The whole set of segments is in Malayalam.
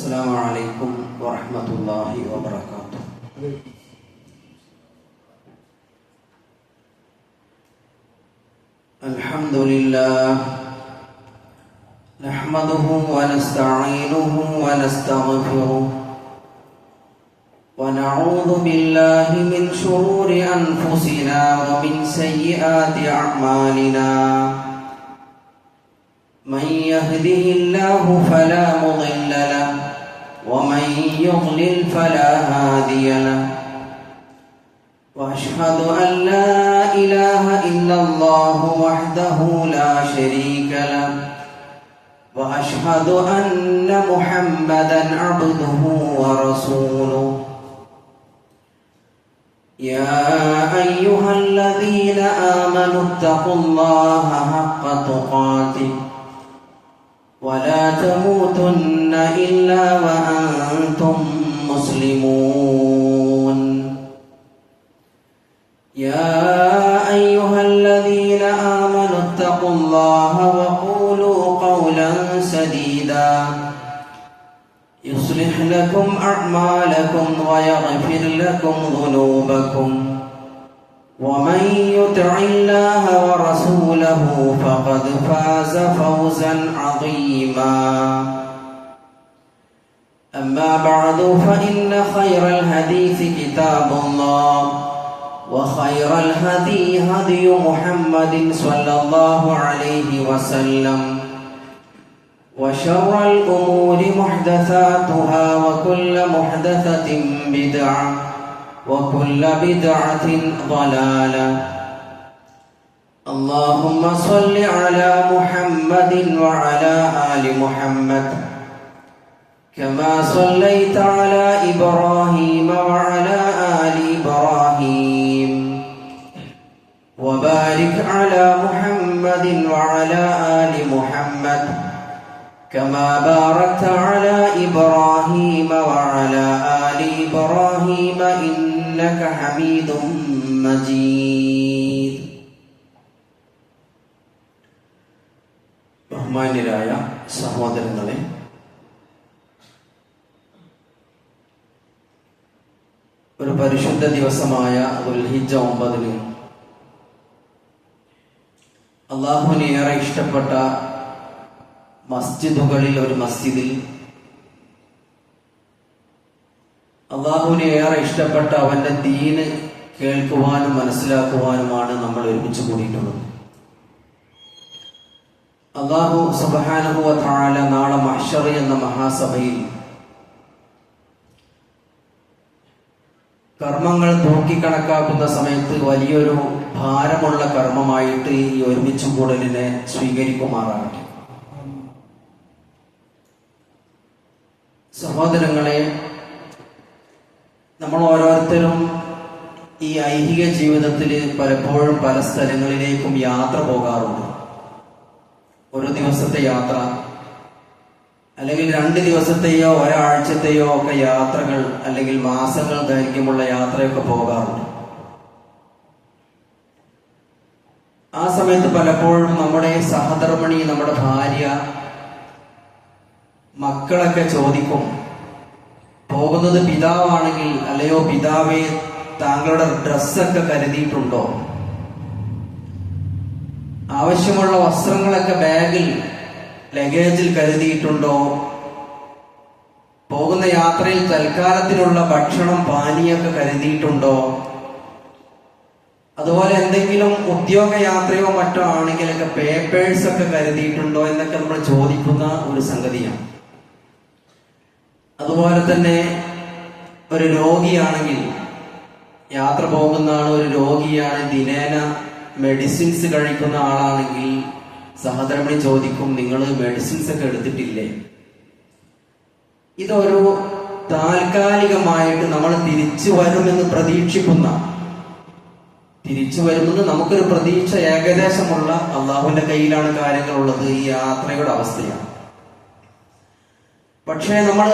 السلام عليكم ورحمة الله وبركاته. الحمد لله نحمده ونستعينه ونستغفره ونعوذ بالله من شرور أنفسنا ومن سيئات أعمالنا. من يهده الله فلا مضل له ومن يضلل فلا هادي له. وأشهد أن لا إله إلا الله وحده لا شريك له وأشهد أن محمدا عبده ورسوله. يا أيها الذين آمنوا اتقوا الله حق تقاته ولا تموتن إلا وأنتم مسلمون. يا أيها الذين آمنوا اتقوا الله وقولوا قولا سديدا يصلح لكم أعمالكم ويغفر لكم ذنوبكم ومن يطع الله ورسوله فقد فاز فوزا عظيما. أما بعد فإن خير الحديث كتاب الله وخير الهدي هدي محمد صلى الله عليه وسلم وشر الأمور محدثاتها وكل محدثة بدعة وكل بدعة ضلالة. اللهم صل على محمد وعلى آل محمد كما صليت على إبراهيم وعلى آل إبراهيم وبارك على محمد وعلى آل محمد كما باركت على إبراهيم وعلى آل إبراهيم إنك حميد مجيد. ബഹുമാന്യരായ സഹോദരങ്ങളെ, ഒരു പരിശുദ്ധ ദിവസമായ ദുൽഹിജ്ജ 9 അല്ലാഹുവിന് ഏറെ ഇഷ്ടപ്പെട്ട മസ്ജിദുകളിൽ ഒരു മസ്ജിദിൽ അല്ലാഹുവിന് ഏറെ ഇഷ്ടപ്പെട്ട അവന്റെ ദീന് കേൾക്കുവാനും മനസ്സിലാക്കുവാനുമാണ് നമ്മൾ ഒരുമിച്ച് കൂടിയിട്ടുള്ളത്. അല്ലാഹു സുബ്ഹാനഹു വ തആല നാളെ മഹ്ശർ എന്ന മഹാസഭയിൽ കർമ്മങ്ങൾ തൂക്കിക്കണക്കാക്കുന്ന സമയത്ത് വലിയൊരു ഭാരമുള്ള കർമ്മമായിട്ട് ഈ ഒരുമിച്ച് കൂടലിനെ സ്വീകരിക്കുമാറാകട്ടെ. സഹോദരങ്ങളെ, നമ്മൾ ഓരോരുത്തരും ഈ ഐഹിക ജീവിതത്തിൽ പലപ്പോഴും പല സ്ഥലങ്ങളിലേക്കും യാത്ര പോകാറുണ്ട്. ഒരു ദിവസത്തെ യാത്ര, അല്ലെങ്കിൽ 2 ദിവസത്തെയോ ഒരാഴ്ചത്തെയോ ഒക്കെ യാത്രകൾ, അല്ലെങ്കിൽ മാസങ്ങൾ ദൈർഘ്യമുള്ള യാത്രയൊക്കെ പോകാറുണ്ട്. ആ സമയത്ത് പലപ്പോഴും നമ്മുടെ സഹധർമ്മിണി, നമ്മുടെ ഭാര്യ, മക്കളൊക്കെ ചോദിക്കും, പോകുന്നത് പിതാവാണെങ്കിൽ, അല്ലയോ പിതാവേ, താങ്കളുടെ ഡ്രസ്സൊക്കെ കരുതിയിട്ടുണ്ടോ? ആവശ്യമുള്ള വസ്ത്രങ്ങളൊക്കെ ബാഗിൽ, ലഗേജിൽ കരുതിയിട്ടുണ്ടോ? പോകുന്ന യാത്രയിൽ തൽക്കാലത്തിനുള്ള ഭക്ഷണം, പാനീയമൊക്കെ കരുതിയിട്ടുണ്ടോ? അതുപോലെ എന്തെങ്കിലും ഉദ്യോഗ യാത്രയോ മറ്റോ ആണെങ്കിലൊക്കെ പേപ്പേഴ്സ് ഒക്കെ കരുതിയിട്ടുണ്ടോ എന്നൊക്കെ നമ്മൾ ചോദിക്കുന്ന ഒരു സംഗതിയാണ്. അതുപോലെ തന്നെ ഒരു രോഗിയാണെങ്കിൽ, യാത്ര പോകുന്ന ആൾ ഒരു രോഗിയാണ്, ദിനേന മെഡിസിൻസ് കഴിക്കുന്ന ആളാണെങ്കിൽ സഹധർമ്മിണി ചോദിക്കും, നിങ്ങൾ മെഡിസിൻസ് ഒക്കെ എടുത്തിട്ടില്ലേ? ഇതൊരു താൽക്കാലികമായിട്ട് നമ്മൾ തിരിച്ചു വരുമെന്ന് പ്രതീക്ഷിക്കുന്ന, തിരിച്ചു വരുമെന്ന് നമുക്കൊരു പ്രതീക്ഷ ഏകദേശമുള്ള, അള്ളാഹുവിന്റെ കയ്യിലാണ് കാര്യങ്ങളുള്ളത്, ഈ യാത്രയുടെ അവസ്ഥയാണ്. പക്ഷേ നമ്മൾ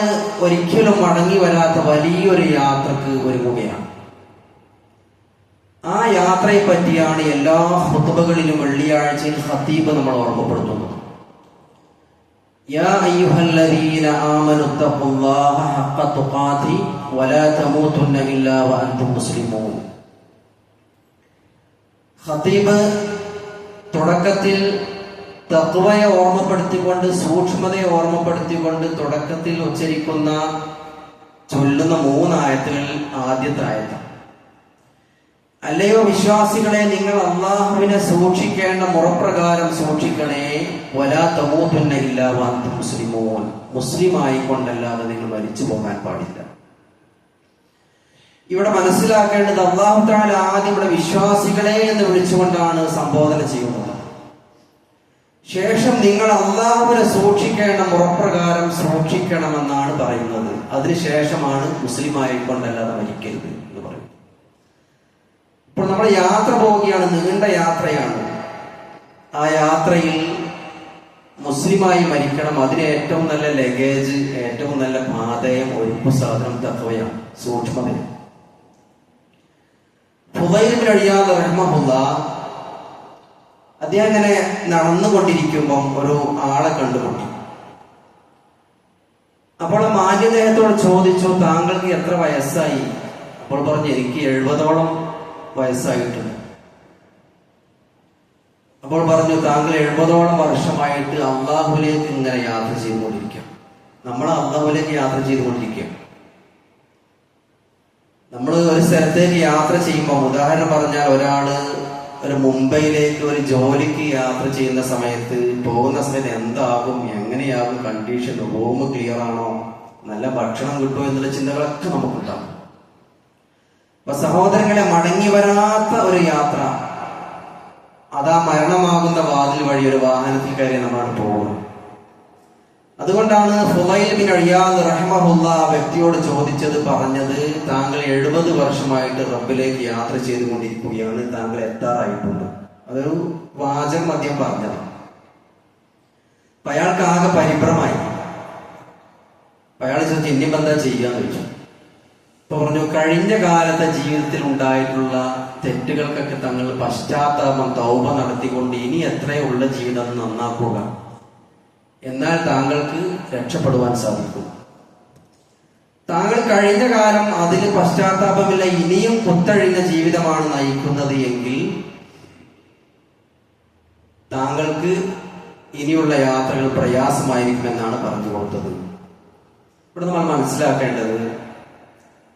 ഒരിക്കലും മടങ്ങി വരാത്ത വലിയൊരു യാത്രക്ക് ഒരുങ്ങുകയാണ്. ആ യാത്രയെ പറ്റിയാണ് എല്ലാ ഖുതുബകളിലും വെള്ളിയാഴ്ചയിൽ ഖതീബ് നമ്മൾ ഓർമ്മപ്പെടുത്തുന്നത്. യാ അയ്യുഹല്ലദീന ആമനു തഖുല്ലാഹ ഹഖ്ക തുഖാതി വലാ തമൂതുന്ന ഇല്ലാ വഅൻതും മുസ്ലിമൂൻ. ഖതീബ് തുടക്കത്തിൽ തഖ്വയെ ഓർമ്മപ്പെടുത്തിക്കൊണ്ട്, സൂക്ഷ്മതയെ ഓർമ്മപ്പെടുത്തിക്കൊണ്ട് തുടക്കത്തിൽ ഉച്ചരിക്കുന്ന ചൊല്ലുന്ന 3 ആയത്തുകൾ ആദ്യത്തെ ആയത്ത്, അല്ലയോ വിശ്വാസികളെ, നിങ്ങൾ അള്ളാഹുവിനെ സൂക്ഷിക്കേണ്ട മുറപ്രകാരം സൂക്ഷിക്കണേ. വലാ തമൂതുന്ന ഇല്ലാ വഅൻതും മുസ്ലിമൂൻ. മുസ്ലിമായി കൊണ്ടല്ലാതെ നിങ്ങൾ മരിച്ചു പോകാൻ പാടില്ല. ഇവിടെ മനസ്സിലാക്കേണ്ടത്, അല്ലാഹു തആല ആദ്യം ഇവിടെ വിശ്വാസികളെ എന്ന് വിളിച്ചുകൊണ്ടാണ് സംബോധന ചെയ്യുന്നത്. ശേഷം നിങ്ങൾ അള്ളാഹുവിനെ സൂക്ഷിക്കേണ്ട മുറപ്രകാരം സൂക്ഷിക്കണമെന്നാണ് പറയുന്നത്. അതിനുശേഷമാണ് മുസ്ലിമായി കൊണ്ടല്ലാതെ മരിക്കരുത് എന്ന് പറയുന്നത്. ഇപ്പോൾ നമ്മൾ യാത്ര പോവുകയാണ്, നീണ്ട യാത്രയാണ്. ആ യാത്രയിൽ മുസ്ലിമായി മരിക്കണം. അതിന് ഏറ്റവും നല്ല ലഗേജ്, ഏറ്റവും നല്ല പാതയം, ഒരുക്കു സാധനം തഖ്വയാണ്, സൂക്ഷ്മതയാണ്. ഫുളൈൽ ഇബ്നു ഇയാദ് റഹിമഹുല്ലാഹ് അദ്ദേഹം ഇങ്ങനെ നടന്നുകൊണ്ടിരിക്കുമ്പം ഒരു ആളെ കണ്ടുമുട്ടി. അപ്പോൾ മാന്യദേഹത്തോട് ചോദിച്ചു, താങ്കൾക്ക് എത്ര വയസ്സായി? അപ്പോൾ പറഞ്ഞു, എനിക്ക് 70ഓളം വയസ്സായിട്ടുണ്ട്. അപ്പോൾ പറഞ്ഞു, താങ്കൾ 70ഓളം വർഷമായിട്ട് അള്ളാഹുലേക്ക് ഇങ്ങനെ യാത്ര ചെയ്തുകൊണ്ടിരിക്കുക. നമ്മൾ അള്ളാഹുലേക്ക് യാത്ര ചെയ്തുകൊണ്ടിരിക്കുക. നമ്മൾ ഒരു സ്ഥലത്തേക്ക് യാത്ര ചെയ്യുമ്പോൾ, ഉദാഹരണം പറഞ്ഞാൽ, ഒരാള് ഒരു മുംബൈയിലേക്ക് ഒരു ജോലിക്ക് യാത്ര ചെയ്യുന്ന സമയത്ത്, പോകുന്ന സമയത്ത് എന്താകും, എങ്ങനെയാകും കണ്ടീഷൻ, റൂം ക്ലിയർ ആണോ, നല്ല ഭക്ഷണം കിട്ടുമോ എന്നുള്ള ചിന്തകളൊക്കെ നമുക്കുണ്ടാകും. അപ്പൊ സഹോദരങ്ങളെ, മടങ്ങി വരാത്ത ഒരു യാത്ര, അതാ മരണമാകുന്ന വാതിൽ വഴി ഒരു വാഹനത്തിൽ കയറി നമ്മളാണ് പോകുന്നത്. അതുകൊണ്ടാണ് ഫുളൈൽ ഇബ്നു ഇയാദ് റഹിമഹുല്ലാഹ് വ്യക്തിയോട് ചോദിച്ചത്, പറഞ്ഞത്, താങ്കൾ 70 വർഷമായിട്ട് റബ്ബിലേക്ക് യാത്ര ചെയ്തുകൊണ്ടിരിക്കുകയാണ്, താങ്കൾ എത്താറായിട്ടുണ്ട്. അതൊരു വാചകം അദ്ദേഹം പറഞ്ഞത്. അപ്പൊ അയാൾക്ക് ആകെ പരിഭ്രമായി. അയാൾ ചോദിച്ചു, ഇനിയിപ്പോ എന്താ ചെയ്യാന്ന് ചോദിച്ചു. അപ്പൊ പറഞ്ഞു, കഴിഞ്ഞ കാലത്തെ ജീവിതത്തിൽ ഉണ്ടായിട്ടുള്ള തെറ്റുകൾക്കൊക്കെ തങ്ങൾ പശ്ചാത്താപം, തൗബ നടത്തിക്കൊണ്ട് ഇനി എത്രയുള്ള ജീവിതം നന്നാക്കുക, എന്നാൽ താങ്കൾക്ക് രക്ഷപ്പെടുവാൻ സാധിക്കും. താങ്കൾ കഴിഞ്ഞ കാലം അതിൽ പശ്ചാത്താപമില്ല, ഇനിയും കുത്തഴിഞ്ഞ ജീവിതമാണ് നയിക്കുന്നത് എങ്കിൽ താങ്കൾക്ക് ഇനിയുള്ള യാത്രകൾ പ്രയാസമായിരിക്കുമെന്നാണ് പറഞ്ഞു കൊടുത്തത്. ഇവിടെ നമ്മൾ മനസ്സിലാക്കേണ്ടത്,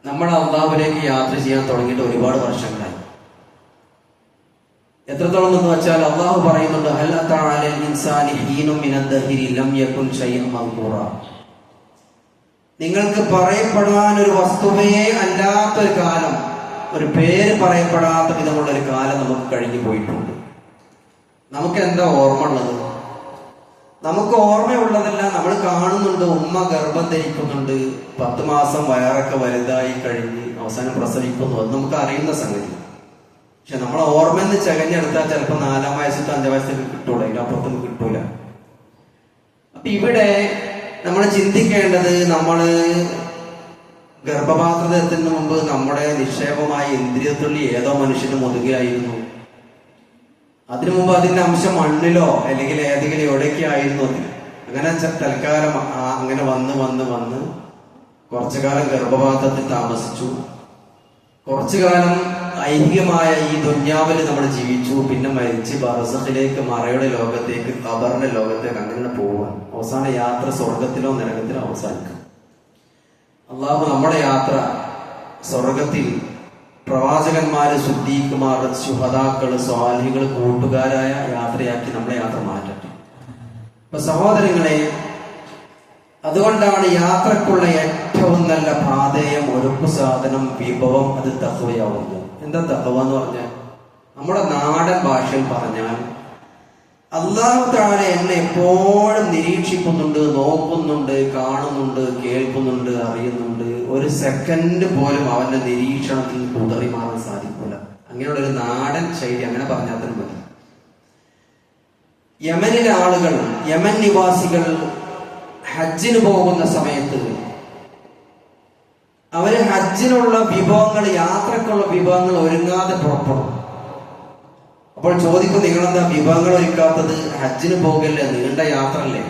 നമ്മൾ അള്ളാഹുവിലേക്ക് യാത്ര ചെയ്യാൻ തുടങ്ങിയിട്ട് ഒരുപാട് വർഷങ്ങളായി. എത്രത്തോളം എന്ന് വെച്ചാൽ, അള്ളാഹു പറയുന്നുണ്ട്, ഹൽ അതാ അലൽ ഇൻസാനി ഹീനും മിനദ് ദഹരി ലം യകുൻ ശൈഅൻ മദ്കൂറാ. നിങ്ങൾക്ക് പറയപ്പെടാൻ ഒരു വസ്തുവേ അല്ലാത്തൊരു കാലം, ഒരു പേര് പറയപ്പെടാത്ത വിധമുള്ള ഒരു കാലം നമുക്ക് കഴിഞ്ഞു പോയിട്ടുണ്ട്. നമുക്ക് എന്താ ഓർമ്മ ഉള്ളത്? നമുക്ക് ഓർമ്മയുള്ളതല്ല. നമ്മൾ കാണുന്നുണ്ട്, ഉമ്മ ഗർഭം ധരിക്കുന്നുണ്ട്, 10 മാസം വയറൊക്കെ വലുതായി കഴിഞ്ഞ് അവസാനം പ്രസവിക്കുന്നു. അത് നമുക്ക് അറിയുന്ന സംഗതി. പക്ഷെ നമ്മളെ ഓർമ്മയെന്ന് ചകഞ്ഞെടുത്താൽ ചിലപ്പോൾ 4-ാം വയസ്സോ 5-ാം വയസ്സൊക്കെ കിട്ടൂല, ഇതിനപ്പുറത്തൊന്നും കിട്ടൂല. അപ്പൊ ഇവിടെ നമ്മൾ ചിന്തിക്കേണ്ടത്, നമ്മള് ഗർഭപാത്രത്തിന് മുമ്പ് നമ്മുടെ നിക്ഷേപമായ ഇന്ദ്രിയത്തുള്ളി ഏതോ മനുഷ്യന് മുതുകിലായിരുന്നു. അതിനു മുമ്പ് അതിന്റെ അംശം മണ്ണിലോ അല്ലെങ്കിൽ ഏതെങ്കിലും എവിടെയൊക്കെ ആയിരുന്നു. അങ്ങനെ തൽക്കാലം അങ്ങനെ വന്ന് കുറച്ചു കാലം ഗർഭപാത്രത്തിൽ താമസിച്ചു. കുറച്ചു കാലം ഐഹികമായ ഈ ദുന്യാവിൽ നമ്മൾ ജീവിച്ചു. പിന്നെ മരിച്ച് ബർസഖിലേക്ക്, മറയുടെ ലോകത്തേക്ക്, ഖബറിന്റെ ലോകത്തേക്ക് അങ്ങനെ പോവുക. അവസാന യാത്ര സ്വർഗത്തിലോ നരകത്തിലോ അവസാനിക്കും. അള്ളാഹു നമ്മുടെ യാത്ര സ്വർഗത്തിൽ പ്രവാചകന്മാര്, സുദ്ദീഖുമാർ, ശുഹദാക്കള്, സ്വാലിഹികൾ, കൂട്ടുകാരായ യാത്രയാക്കി നമ്മളെ യാത്ര മാറ്റട്ടെ. അപ്പൊ സഹോദരങ്ങളെ, അതുകൊണ്ടാണ് യാത്രക്കുള്ള ഏറ്റവും നല്ല പാതയം, ഒരുക്കു സാധനം, വിഭവം, അത് തഖ്വയാവുന്നു. എന്താ തഖ്വ എന്ന് പറഞ്ഞാൽ? നമ്മുടെ നാടൻ ഭാഷയിൽ പറഞ്ഞാൽ, അല്ലാഹു തആല എന്നെ എപ്പോഴും നിരീക്ഷിക്കുന്നുണ്ട്, നോക്കുന്നുണ്ട്, കാണുന്നുണ്ട്, കേൾക്കുന്നുണ്ട്, അറിയുന്നുണ്ട്. ഒരു സെക്കൻഡ് പോലും അവന്റെ നിരീക്ഷണത്തിൽ കുതറി മാറാൻ സാധിക്കില്ല. അങ്ങനെയുള്ള ഒരു നാടൻ ശൈലി അങ്ങനെ പറഞ്ഞാൽ തന്നെ മതി. യമനിലെ ആളുകൾ, യമൻ നിവാസികൾ ഹജ്ജിന് പോകുന്ന സമയത്ത് അവര് ഹജ്ജിനുള്ള വിഭവങ്ങൾ, യാത്രക്കുള്ള വിഭവങ്ങൾ ഒരുങ്ങാതെ പുറപ്പെടും. അപ്പോൾ ചോദിക്കും, നിങ്ങളെന്താ വിഭവങ്ങൾ ഒരുക്കാത്തത്? ഹജ്ജിന് പോകല്ലേ, നീണ്ട യാത്രല്ലേ?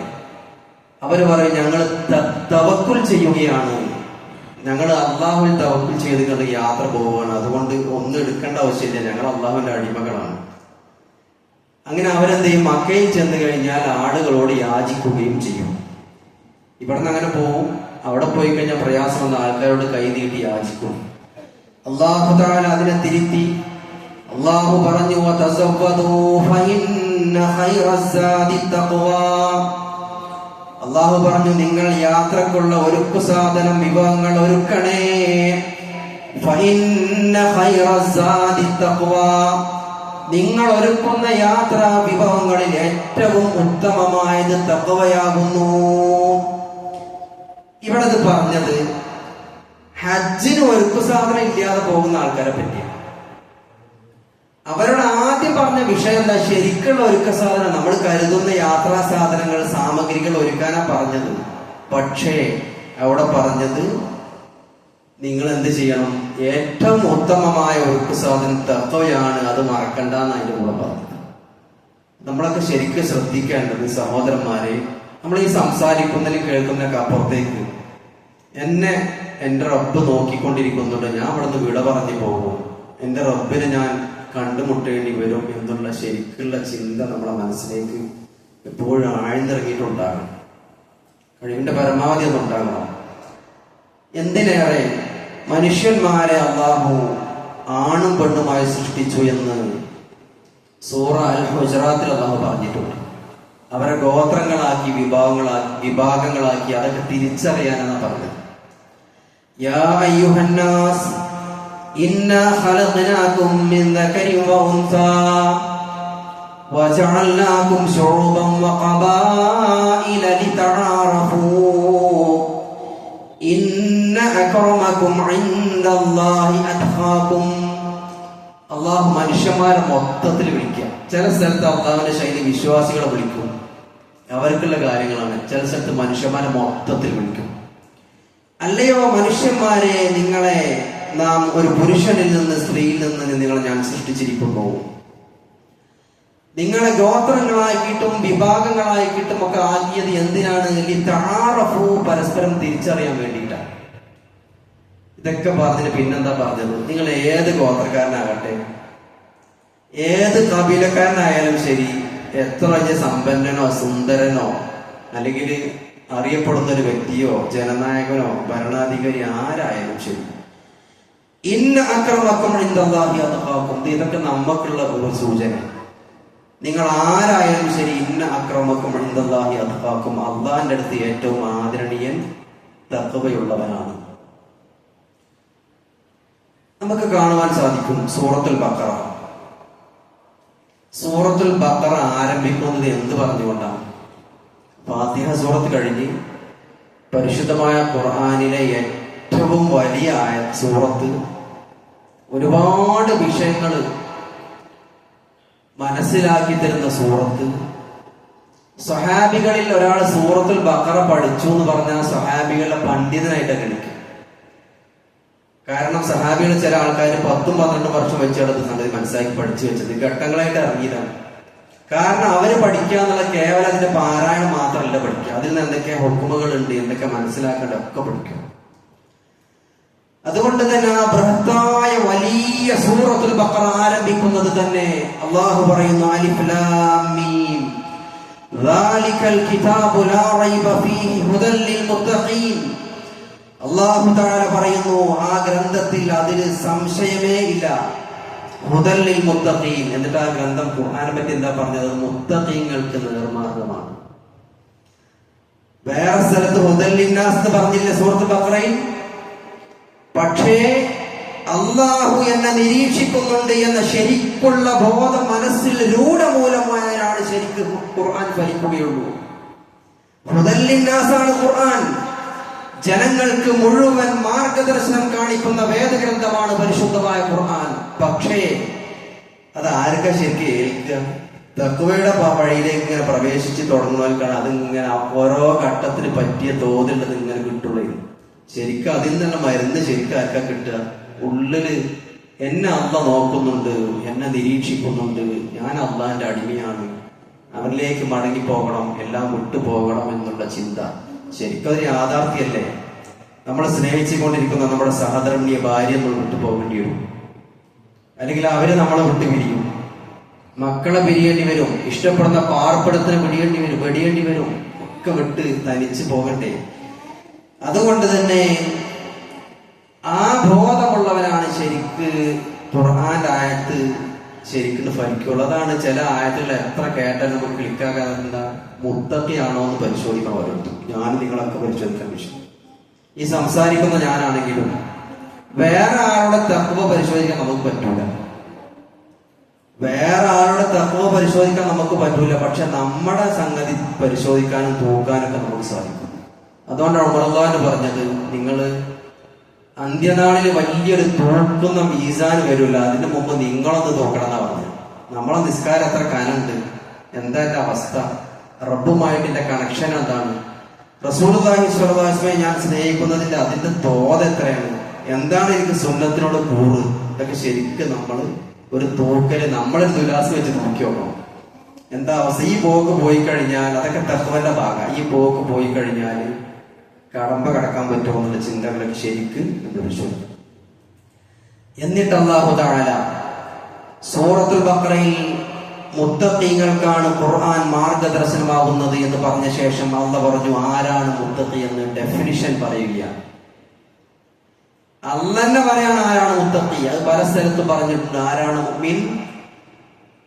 അവര് പറയും ഞങ്ങൾ തവക്കുൽ ചെയ്യുകയാണ്, ഞങ്ങൾ അള്ളാഹുവിൽ തവക്കുൽ ചെയ്ത് കണ്ട് യാത്ര പോവുകയാണ്, അതുകൊണ്ട് ഒന്നും എടുക്കേണ്ട ആവശ്യമില്ല, ഞങ്ങൾ അള്ളാഹുവിന്റെ അടിമകളാണ്. അങ്ങനെ അവരെന്ത് ചെയ്യും? മക്കയിൽ ചെന്ന് കഴിഞ്ഞാൽ ആളുകളോട് യാചിക്കുകയും ചെയ്യും. ഇവിടുന്ന് അങ്ങനെ പോവും. അവിടെ പോയി കഴിഞ്ഞാൽ പ്രയാസം വന്ന ആൾക്കാരോട് കൈ നീട്ടി യാചിക്കും. അള്ളാഹു തആല അതിനെ തിരുത്തി. അള്ളാഹു പറഞ്ഞു, അള്ളാഹു പറഞ്ഞു, നിങ്ങൾ യാത്രക്കുള്ള ഒരുക്കു സാധനം വിഭവങ്ങൾ ഒരുക്കണേ. നിങ്ങൾ ഒരുക്കുന്ന യാത്രാ വിഭവങ്ങളിൽ ഏറ്റവും ഉത്തമമായത് തഖ്വയാകുന്നു. ഇവിടെ പറഞ്ഞത് ഹജ്ജിന് ഒരുക്കു സാധനം ഇല്ലാതെ പോകുന്ന ആൾക്കാരെ പറ്റിയാണ്. അവരോട് ആദ്യം പറഞ്ഞ വിഷയം എന്താ? ശരിക്കുള്ള ഒരുക്ക സാധനം, നമ്മൾ കരുതുന്ന യാത്രാ സാധനങ്ങൾ, സാമഗ്രികൾ ഒരുക്കാനാ പറഞ്ഞത്. പക്ഷേ അവിടെ പറഞ്ഞത് നിങ്ങൾ എന്ത് ചെയ്യണം? ഏറ്റവും ഉത്തമമായ ഒരുക്ക സാധനം തഖ്വയാണ്, അത് മറക്കണ്ടെന്ന് അതിന്റെ കൂടെ പറഞ്ഞത്. നമ്മളൊക്കെ ശരിക്കും ശ്രദ്ധിക്കേണ്ടത് സഹോദരന്മാരെ, നമ്മൾ ഈ സംസാരിക്കുന്നതിന് കേൾക്കുന്നതിനൊക്കെ അപ്പുറത്തേക്ക് എന്നെ എന്റെ റബ്ബ് നോക്കിക്കൊണ്ടിരിക്കുന്നുണ്ട്, ഞാൻ അവിടുന്ന് വിട പറഞ്ഞു പോകും, എന്റെ റബ്ബിനെ ഞാൻ കണ്ടുമുട്ടേണ്ടി വരും എന്നുള്ള ശരിക്കുള്ള ചിന്ത നമ്മളെ മനസ്സിലേക്ക് എപ്പോഴും ആഴ്ന്നിറങ്ങിയിട്ടുണ്ടാകണം. കഴിവിന്റെ പരമാവധി അതുണ്ടാകണം. എന്തിനേറെ മനുഷ്യന്മാരെ അല്ലാഹു ആണും പെണ്ണുമായി സൃഷ്ടിച്ചു എന്ന് സൂറ അൽ ഹുജറാത്തിൽ അല്ലാഹു പറഞ്ഞിട്ടുണ്ട്. അവരെ ഗോത്രങ്ങളാക്കി, വിഭാഗങ്ങളാക്കി അതൊക്കെ തിരിച്ചറിയാനാണ് പറഞ്ഞത്. യാ അയ്യുഹന്നാസ് ഇന്നാ ഖലഖനാകും മിൻ ദകരിൻ വഉൻസാ വജഅൽനാകും ശുഉബൻ വഖബായില ലിതആറഫൂ ഇന്ന അക്രമകും ഇൻദല്ലാഹി അത്ഖാകും. അല്ലാഹു മനുഷ്യന്മാരെ മൊത്തത്തിൽ വിളിക്കുക. ചില സ്ഥലത്ത് അള്ളാഹുവിന്റെ ശൈലി വിശ്വാസികളെ വിളിക്കും, അവർക്കുള്ള കാര്യങ്ങളാണ്. ചില സ്ഥലത്ത് മനുഷ്യന്മാരെ മൊത്തത്തിൽ വിളിക്കും. അല്ലയോ മനുഷ്യന്മാരെ, നിങ്ങളെ നാം ഒരു പുരുഷനിൽ നിന്ന് സ്ത്രീയിൽ നിന്ന് നിങ്ങളെ ഞാൻ സൃഷ്ടിച്ചിരിക്കുന്നു. നിങ്ങളെ ഗോത്രങ്ങളാക്കിയിട്ടും വിഭാഗങ്ങളാക്കിയിട്ടും ഒക്കെ ആക്കിയത് എന്തിനാണ്? ലിതആറഫൂ, പരസ്പരം തിരിച്ചറിയാൻ വേണ്ടിയിട്ടാണ്. ഇതൊക്കെ പറഞ്ഞിട്ട് പിന്നെന്താ പറഞ്ഞത്? നിങ്ങൾ ഏത് ഗോത്രക്കാരനാകട്ടെ, ഏത് കബീലക്കാരനായാലും ശരി, എത്ര വലിയ സമ്പന്നനോ സുന്ദരനോ അല്ലെങ്കിൽ അറിയപ്പെടുന്ന ഒരു വ്യക്തിയോ ജനനായകനോ ഭരണാധികാരി ആരായാലും ശരി, ഇന്ന അക്രമക്കും ഇൻദല്ലാഹി അത്ഖാകും, ഇതൊക്കെ നമുക്കുള്ള ഒരു സൂചന. നിങ്ങൾ ആരായാലും ശരി, ഇന്ന അക്രമക്കും ഇൻദല്ലാഹി അത്ഖാകും, അള്ളാഹിന്റെ അടുത്ത് ഏറ്റവും ആദരണീയൻ തഖ്വയുള്ളവനാണ്. നമുക്ക് കാണുവാൻ സാധിക്കും സൂറത്തുൽ ബഖറ. സൂറത്തുൽ ബഖറ ആരംഭിക്കുന്നത് എന്ത് പറഞ്ഞുകൊണ്ടാണ്? ഫാത്തിഹ സൂറത്ത് കഴിഞ്ഞ് പരിശുദ്ധമായ ഖുർആനിലെ ഏറ്റവും വലിയ സൂറത്ത്, ഒരുപാട് വിഷയങ്ങൾ മനസ്സിലാക്കി തരുന്ന സൂറത്ത്. സ്വഹാബികളിൽ ഒരാൾ സൂറത്തുൽ ബഖറ പഠിച്ചു എന്ന് പറഞ്ഞാൽ സ്വഹാബികളുടെ പണ്ഡിതനായിട്ട് ഗണിക്കും. കാരണം സഹാബികൾ ചില ആൾക്കാർ 10-12 വർഷം വെച്ചെടുത്ത് സംഗതി മനസ്സിലാക്കി പഠിച്ചു വെച്ചത് ഘട്ടങ്ങളായിട്ട് ഇറങ്ങിയതാണ്. കാരണം അവര് പഠിക്കുക എന്നുള്ള കേവലം അതിന്റെ പാരായണം മാത്രമല്ല പഠിക്കുക, അതിൽ നിന്ന് എന്തൊക്കെ ഹുക്കുമുകൾ ഉണ്ട്, എന്തൊക്കെ മനസ്സിലാക്കേണ്ട ഒക്കെ പഠിക്കുക. അതുകൊണ്ട് തന്നെ ആ ബൃഹത്തായ വലിയ സൂറത്തുൽ ബഖറ ആരംഭിക്കുന്നത് തന്നെ അല്ലാഹു പറയുന്നു, അലിഫ് ലാം മീം ദാലികൽ കിതാബു ലാ റൈബ ഫീഹി ഹുദൽ ലിൽ മുത്തഖീൻ. അല്ലാഹു തആല പറയുന്നു, ആ ഗ്രന്ഥത്തിൽ അതിൽ സംശയമേ ഇല്ല, ഹുദൽ ലിൽ മുത്തഖീൻ. എന്നിട്ട് ആ ഗ്രന്ഥം ഖുർആനെ പറ്റി എന്താ പറഞ്ഞത്? മുത്തഖീങ്ങൾക്ക് നേർമാർഗമാണ്. വേറെ സ്ഥലത്ത് ഹുദൽ ലിന്നാസ് എന്ന് പറഞ്ഞില്ല സൂറത്തുൽ ബഖറയിൽ. പക്ഷേ അള്ളാഹു എന്നെ നിരീക്ഷിക്കുന്നുണ്ട് എന്ന ശരിക്കുള്ള ബോധം മനസ്സിൽ രൂഢമൂലമായാലാണ് ശരിക്കും ഖുർആൻ ഫലിക്കുകയുള്ളൂ. ഹുദൽ ലിന്നാസാണ് ഖുർആൻ. ജനങ്ങൾക്ക് മുഴുവൻ മാർഗദർശനം കാണിക്കുന്ന വേദഗ്രന്ഥമാണ് പരിശുദ്ധമായ ഖുർആൻ. പക്ഷേ അത് ആർക്കാ ശരിക്കും ഏൽക്കുക? തഖ്വയുടെ വഴിയിലേക്ക് ഇങ്ങനെ പ്രവേശിച്ച് തുടങ്ങുന്നവർക്കാണ് അതിങ്ങനെ ഓരോ ഘട്ടത്തിന് പറ്റിയ തോതിലുള്ളത് ഇങ്ങനെ കിട്ടുള്ളൂ. ശരിക്കും അതിൽ നിന്നുള്ള മരുന്ന് ശരിക്കും ആർക്കാ കിട്ടുക? ഉള്ളില് എന്നെ അള്ളാഹ് നോക്കുന്നുണ്ട്, എന്നെ നിരീക്ഷിക്കുന്നുണ്ട്, ഞാൻ അള്ളാഹിന്റെ അടിമയാണ്, അവനിലേക്ക് മടങ്ങിപ്പോകണം, എല്ലാം വിട്ടുപോകണം എന്നുള്ള ചിന്ത ശരിക്കും ഒരു യാഥാർത്ഥ്യമല്ലേ? നമ്മൾ സ്നേഹിച്ചുകൊണ്ടിരിക്കുന്ന നമ്മുടെ സഹധർമ്മിയ ഭാര്യ നമ്മൾ വിട്ടുപോകേണ്ടി വരും, അല്ലെങ്കിൽ അവര് നമ്മളെ വിട്ടുപിരിയും, മക്കളെ പിരിയേണ്ടി വരും, ഇഷ്ടപ്പെടുന്ന പാർപ്പിടത്തിന് വെടിയേണ്ടി വരും, ഒക്കെ വിട്ട് തനിച്ച് പോകണ്ടേ? അതുകൊണ്ട് തന്നെ ആ ബോധമുള്ളവനാണ് ശരിക്ക് ഖുർആന്റെ ആയത്ത് ശരിക്കും ഫലിക്കുള്ളൂ. അതാണ് ചില ആയത്തുകൾ എത്ര കേട്ടാൽ നമുക്ക് ക്ലിക്കാകാറുണ്ട്. മുത്തഖിയാണോ എന്ന് പരിശോധിക്കണം ഓരോരുത്തരും. ഞാൻ നിങ്ങളൊക്കെ പരിശോധിക്കാൻ വിഷയം. ഈ സംസാരിക്കുന്ന ഞാനാണെങ്കിലും വേറെ ആളുടെ തഖ്വ പരിശോധിക്കാൻ നമുക്ക് പറ്റൂല. പക്ഷെ നമ്മുടെ സംഗതി പരിശോധിക്കാനും തൂക്കാനൊക്കെ നമുക്ക് സാധിക്കും. അതുകൊണ്ടാണ് ഉമർ റളിയല്ലാഹു പറഞ്ഞത്, നിങ്ങള് അന്ത്യനാളിൽ വലിയൊരു തൂക്കുന്ന മീസാൻ വരില്ല, അതിന്റെ മുമ്പ് നിങ്ങളൊന്ന് തൂക്കണം എന്നാ പറഞ്ഞത്. നമ്മളെ നിസ്കാരം എത്ര കനുണ്ട്, എന്താ എന്റെ അവസ്ഥ, റബ്ബുമായിട്ട് എന്റെ കണക്ഷൻ എന്താണ്, റസൂലുള്ളാഹി സ്വല്ലല്ലാഹു അലൈഹി വസല്ലം ഞാൻ സ്നേഹിക്കുന്നതിന്റെ അതിന്റെ തോത് എത്രയാണ്, എന്താണ് എനിക്ക് സുന്നത്തിനോട് കൂറ്, ഇതൊക്കെ ശരിക്കും നമ്മൾ ഒരു തൂക്കല് നമ്മളെ ദുലാസ് വെച്ച് നോക്കി നോക്കണം. എന്താ അവസ്ഥ? ഈ പോക്ക് പോയി കഴിഞ്ഞാൽ അതൊക്കെ തഖ്വന്റെ ഭാഗം. ഈ പോക്ക് പോയി കഴിഞ്ഞാൽ കടമ്പ കടക്കാൻ പറ്റുമോ എന്നുള്ള ചിന്തകളൊക്കെ ശരിക്ക് പരിശോധിക്കും. എന്നിട്ട് അല്ലാഹു തആല സൂറത്തുൽ ബഖറയിൽ മുത്തഖീങ്ങൾക്കാണ് ഖുർആൻ മാർഗദർശനമാകുന്നത് എന്ന് പറഞ്ഞ ശേഷം അല്ലാഹു പറഞ്ഞു, ആരാണ് മുത്തഖി എന്ന് ഡെഫിനിഷൻ പറയുകയാണ്. അള്ളന്നെ പറയാണ് ആരാണ് മുത്തഖി. അത് പല സ്ഥലത്തും പറഞ്ഞിട്ടുണ്ട്. ആരാണ് മുഅ്മിൻ,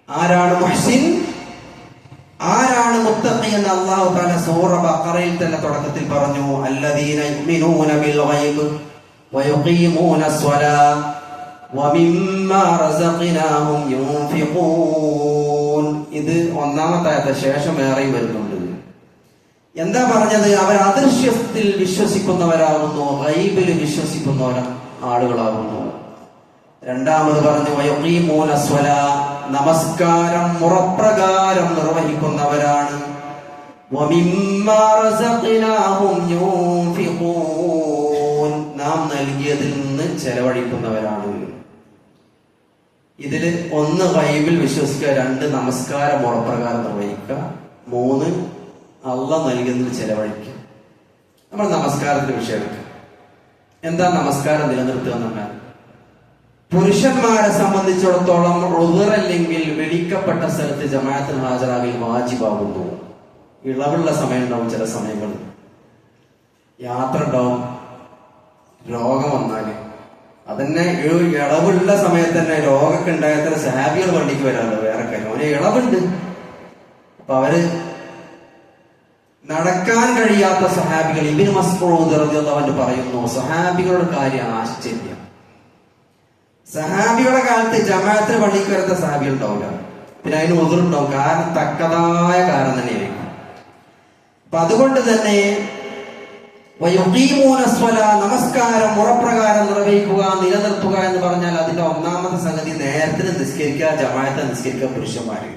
ആരാണ് മുഹ്സിൻ, ആരാണ് മുത്തഖി എന്ന് അല്ലാഹു തആല സൂറ ബഖറയിൽ തന്നെ തുടക്കത്തിൽ പറഞ്ഞു. അല്ലദീന യുഅ്മിനൂന ബിൽ ഗൈബ് വയുഖീമൂന സ്വലാ വമിമ്മാ റസഖ്നാഹും യുൻഫിഖൂൻ. ഇത് ഒന്നാമത്തെ ആയത്ത്. ശേഷം വേറെയും വരുന്നുണ്ട്. എന്താ പറഞ്ഞത്? അവർ അദൃശ്യത്തിൽ വിശ്വസിക്കുന്നവരാകുന്നു, ഗൈബിൽ വിശ്വസിക്കുന്ന ആളുകളാകുന്നു. രണ്ടാമത് പറഞ്ഞു വയുഖീമൂന സ്വലാ, നമസ്കാരം മുറപ്രകാരം നിർവഹിക്കുന്നവരാണ്. വമിമ്മാ റസഖ്നാഹും യുൻഫിഖൂൻ, നാം നൽകിയതിൽ നിന്ന് ചെലവഴിക്കുന്നവരാണ്. ഇതില് ഒന്ന് ഗൈബിൽ വിശ്വസിക്കുക, രണ്ട് നമസ്കാരം മുറപ്രകാരം നിർവഹിക്കുക, മൂന്ന് അള്ളാഹ് നൽകുന്നതിൽ ചെലവഴിക്കുക. നമ്മൾ നമസ്കാരത്തിന്റെ വിഷയം എടുക്കുക. എന്താ നമസ്കാരം നിലനിർത്തുക എന്ന് പറഞ്ഞാൽ, പുരുഷന്മാരെ സംബന്ധിച്ചിടത്തോളം ഉദറല്ലെങ്കിൽ വിളിക്കപ്പെട്ട സ്ഥലത്ത് ജമാഅത്തിന് ഹാജരാകൽ വാജിബാകുന്നു. ഇളവുള്ള സമയം ഉണ്ടാവും, ചില സമയങ്ങളിൽ യാത്ര ഉണ്ടാവും, രോഗം വന്നാല് അതന്നെ ഇളവുള്ള സമയത്ത് തന്നെ രോഗമൊക്കെ ഉണ്ടായത്ര സഹാബികൾ വണ്ടിക്ക് വരാറുണ്ട്. വേറെ കാര്യം അവന് ഇളവുണ്ട്. അപ്പൊ അവര് നടക്കാൻ കഴിയാത്ത സഹാബികൾ, ഇബ്നു മസ്ഊദ് റളിയല്ലാഹു അൻഹു പറയുന്നു, സഹാബികളുടെ കാര്യം ആശ്ചര്യം. സഹാബിയുടെ കാലത്ത് ജമാഅത്തിന് പള്ളിക്ക് വരാത്ത സഹാബികൾ ഉണ്ടാവില്ല. പിന്നെ അതിന് ഉദറുണ്ടാവും. കാരണം തക്കതായ കാരണം തന്നെയായിരിക്കും. അപ്പൊ അതുകൊണ്ട് തന്നെ നമസ്കാരം മുറപ്രകാരം നിർവഹിക്കുക, നിലനിർത്തുക എന്ന് പറഞ്ഞാൽ അതിന്റെ ഒന്നാമത്തെ സംഗതി നേരത്തിന് നിസ്കരിക്കുക, ജമാഅത്തെ നിസ്കരിക്കുക പുരുഷന്മാര്.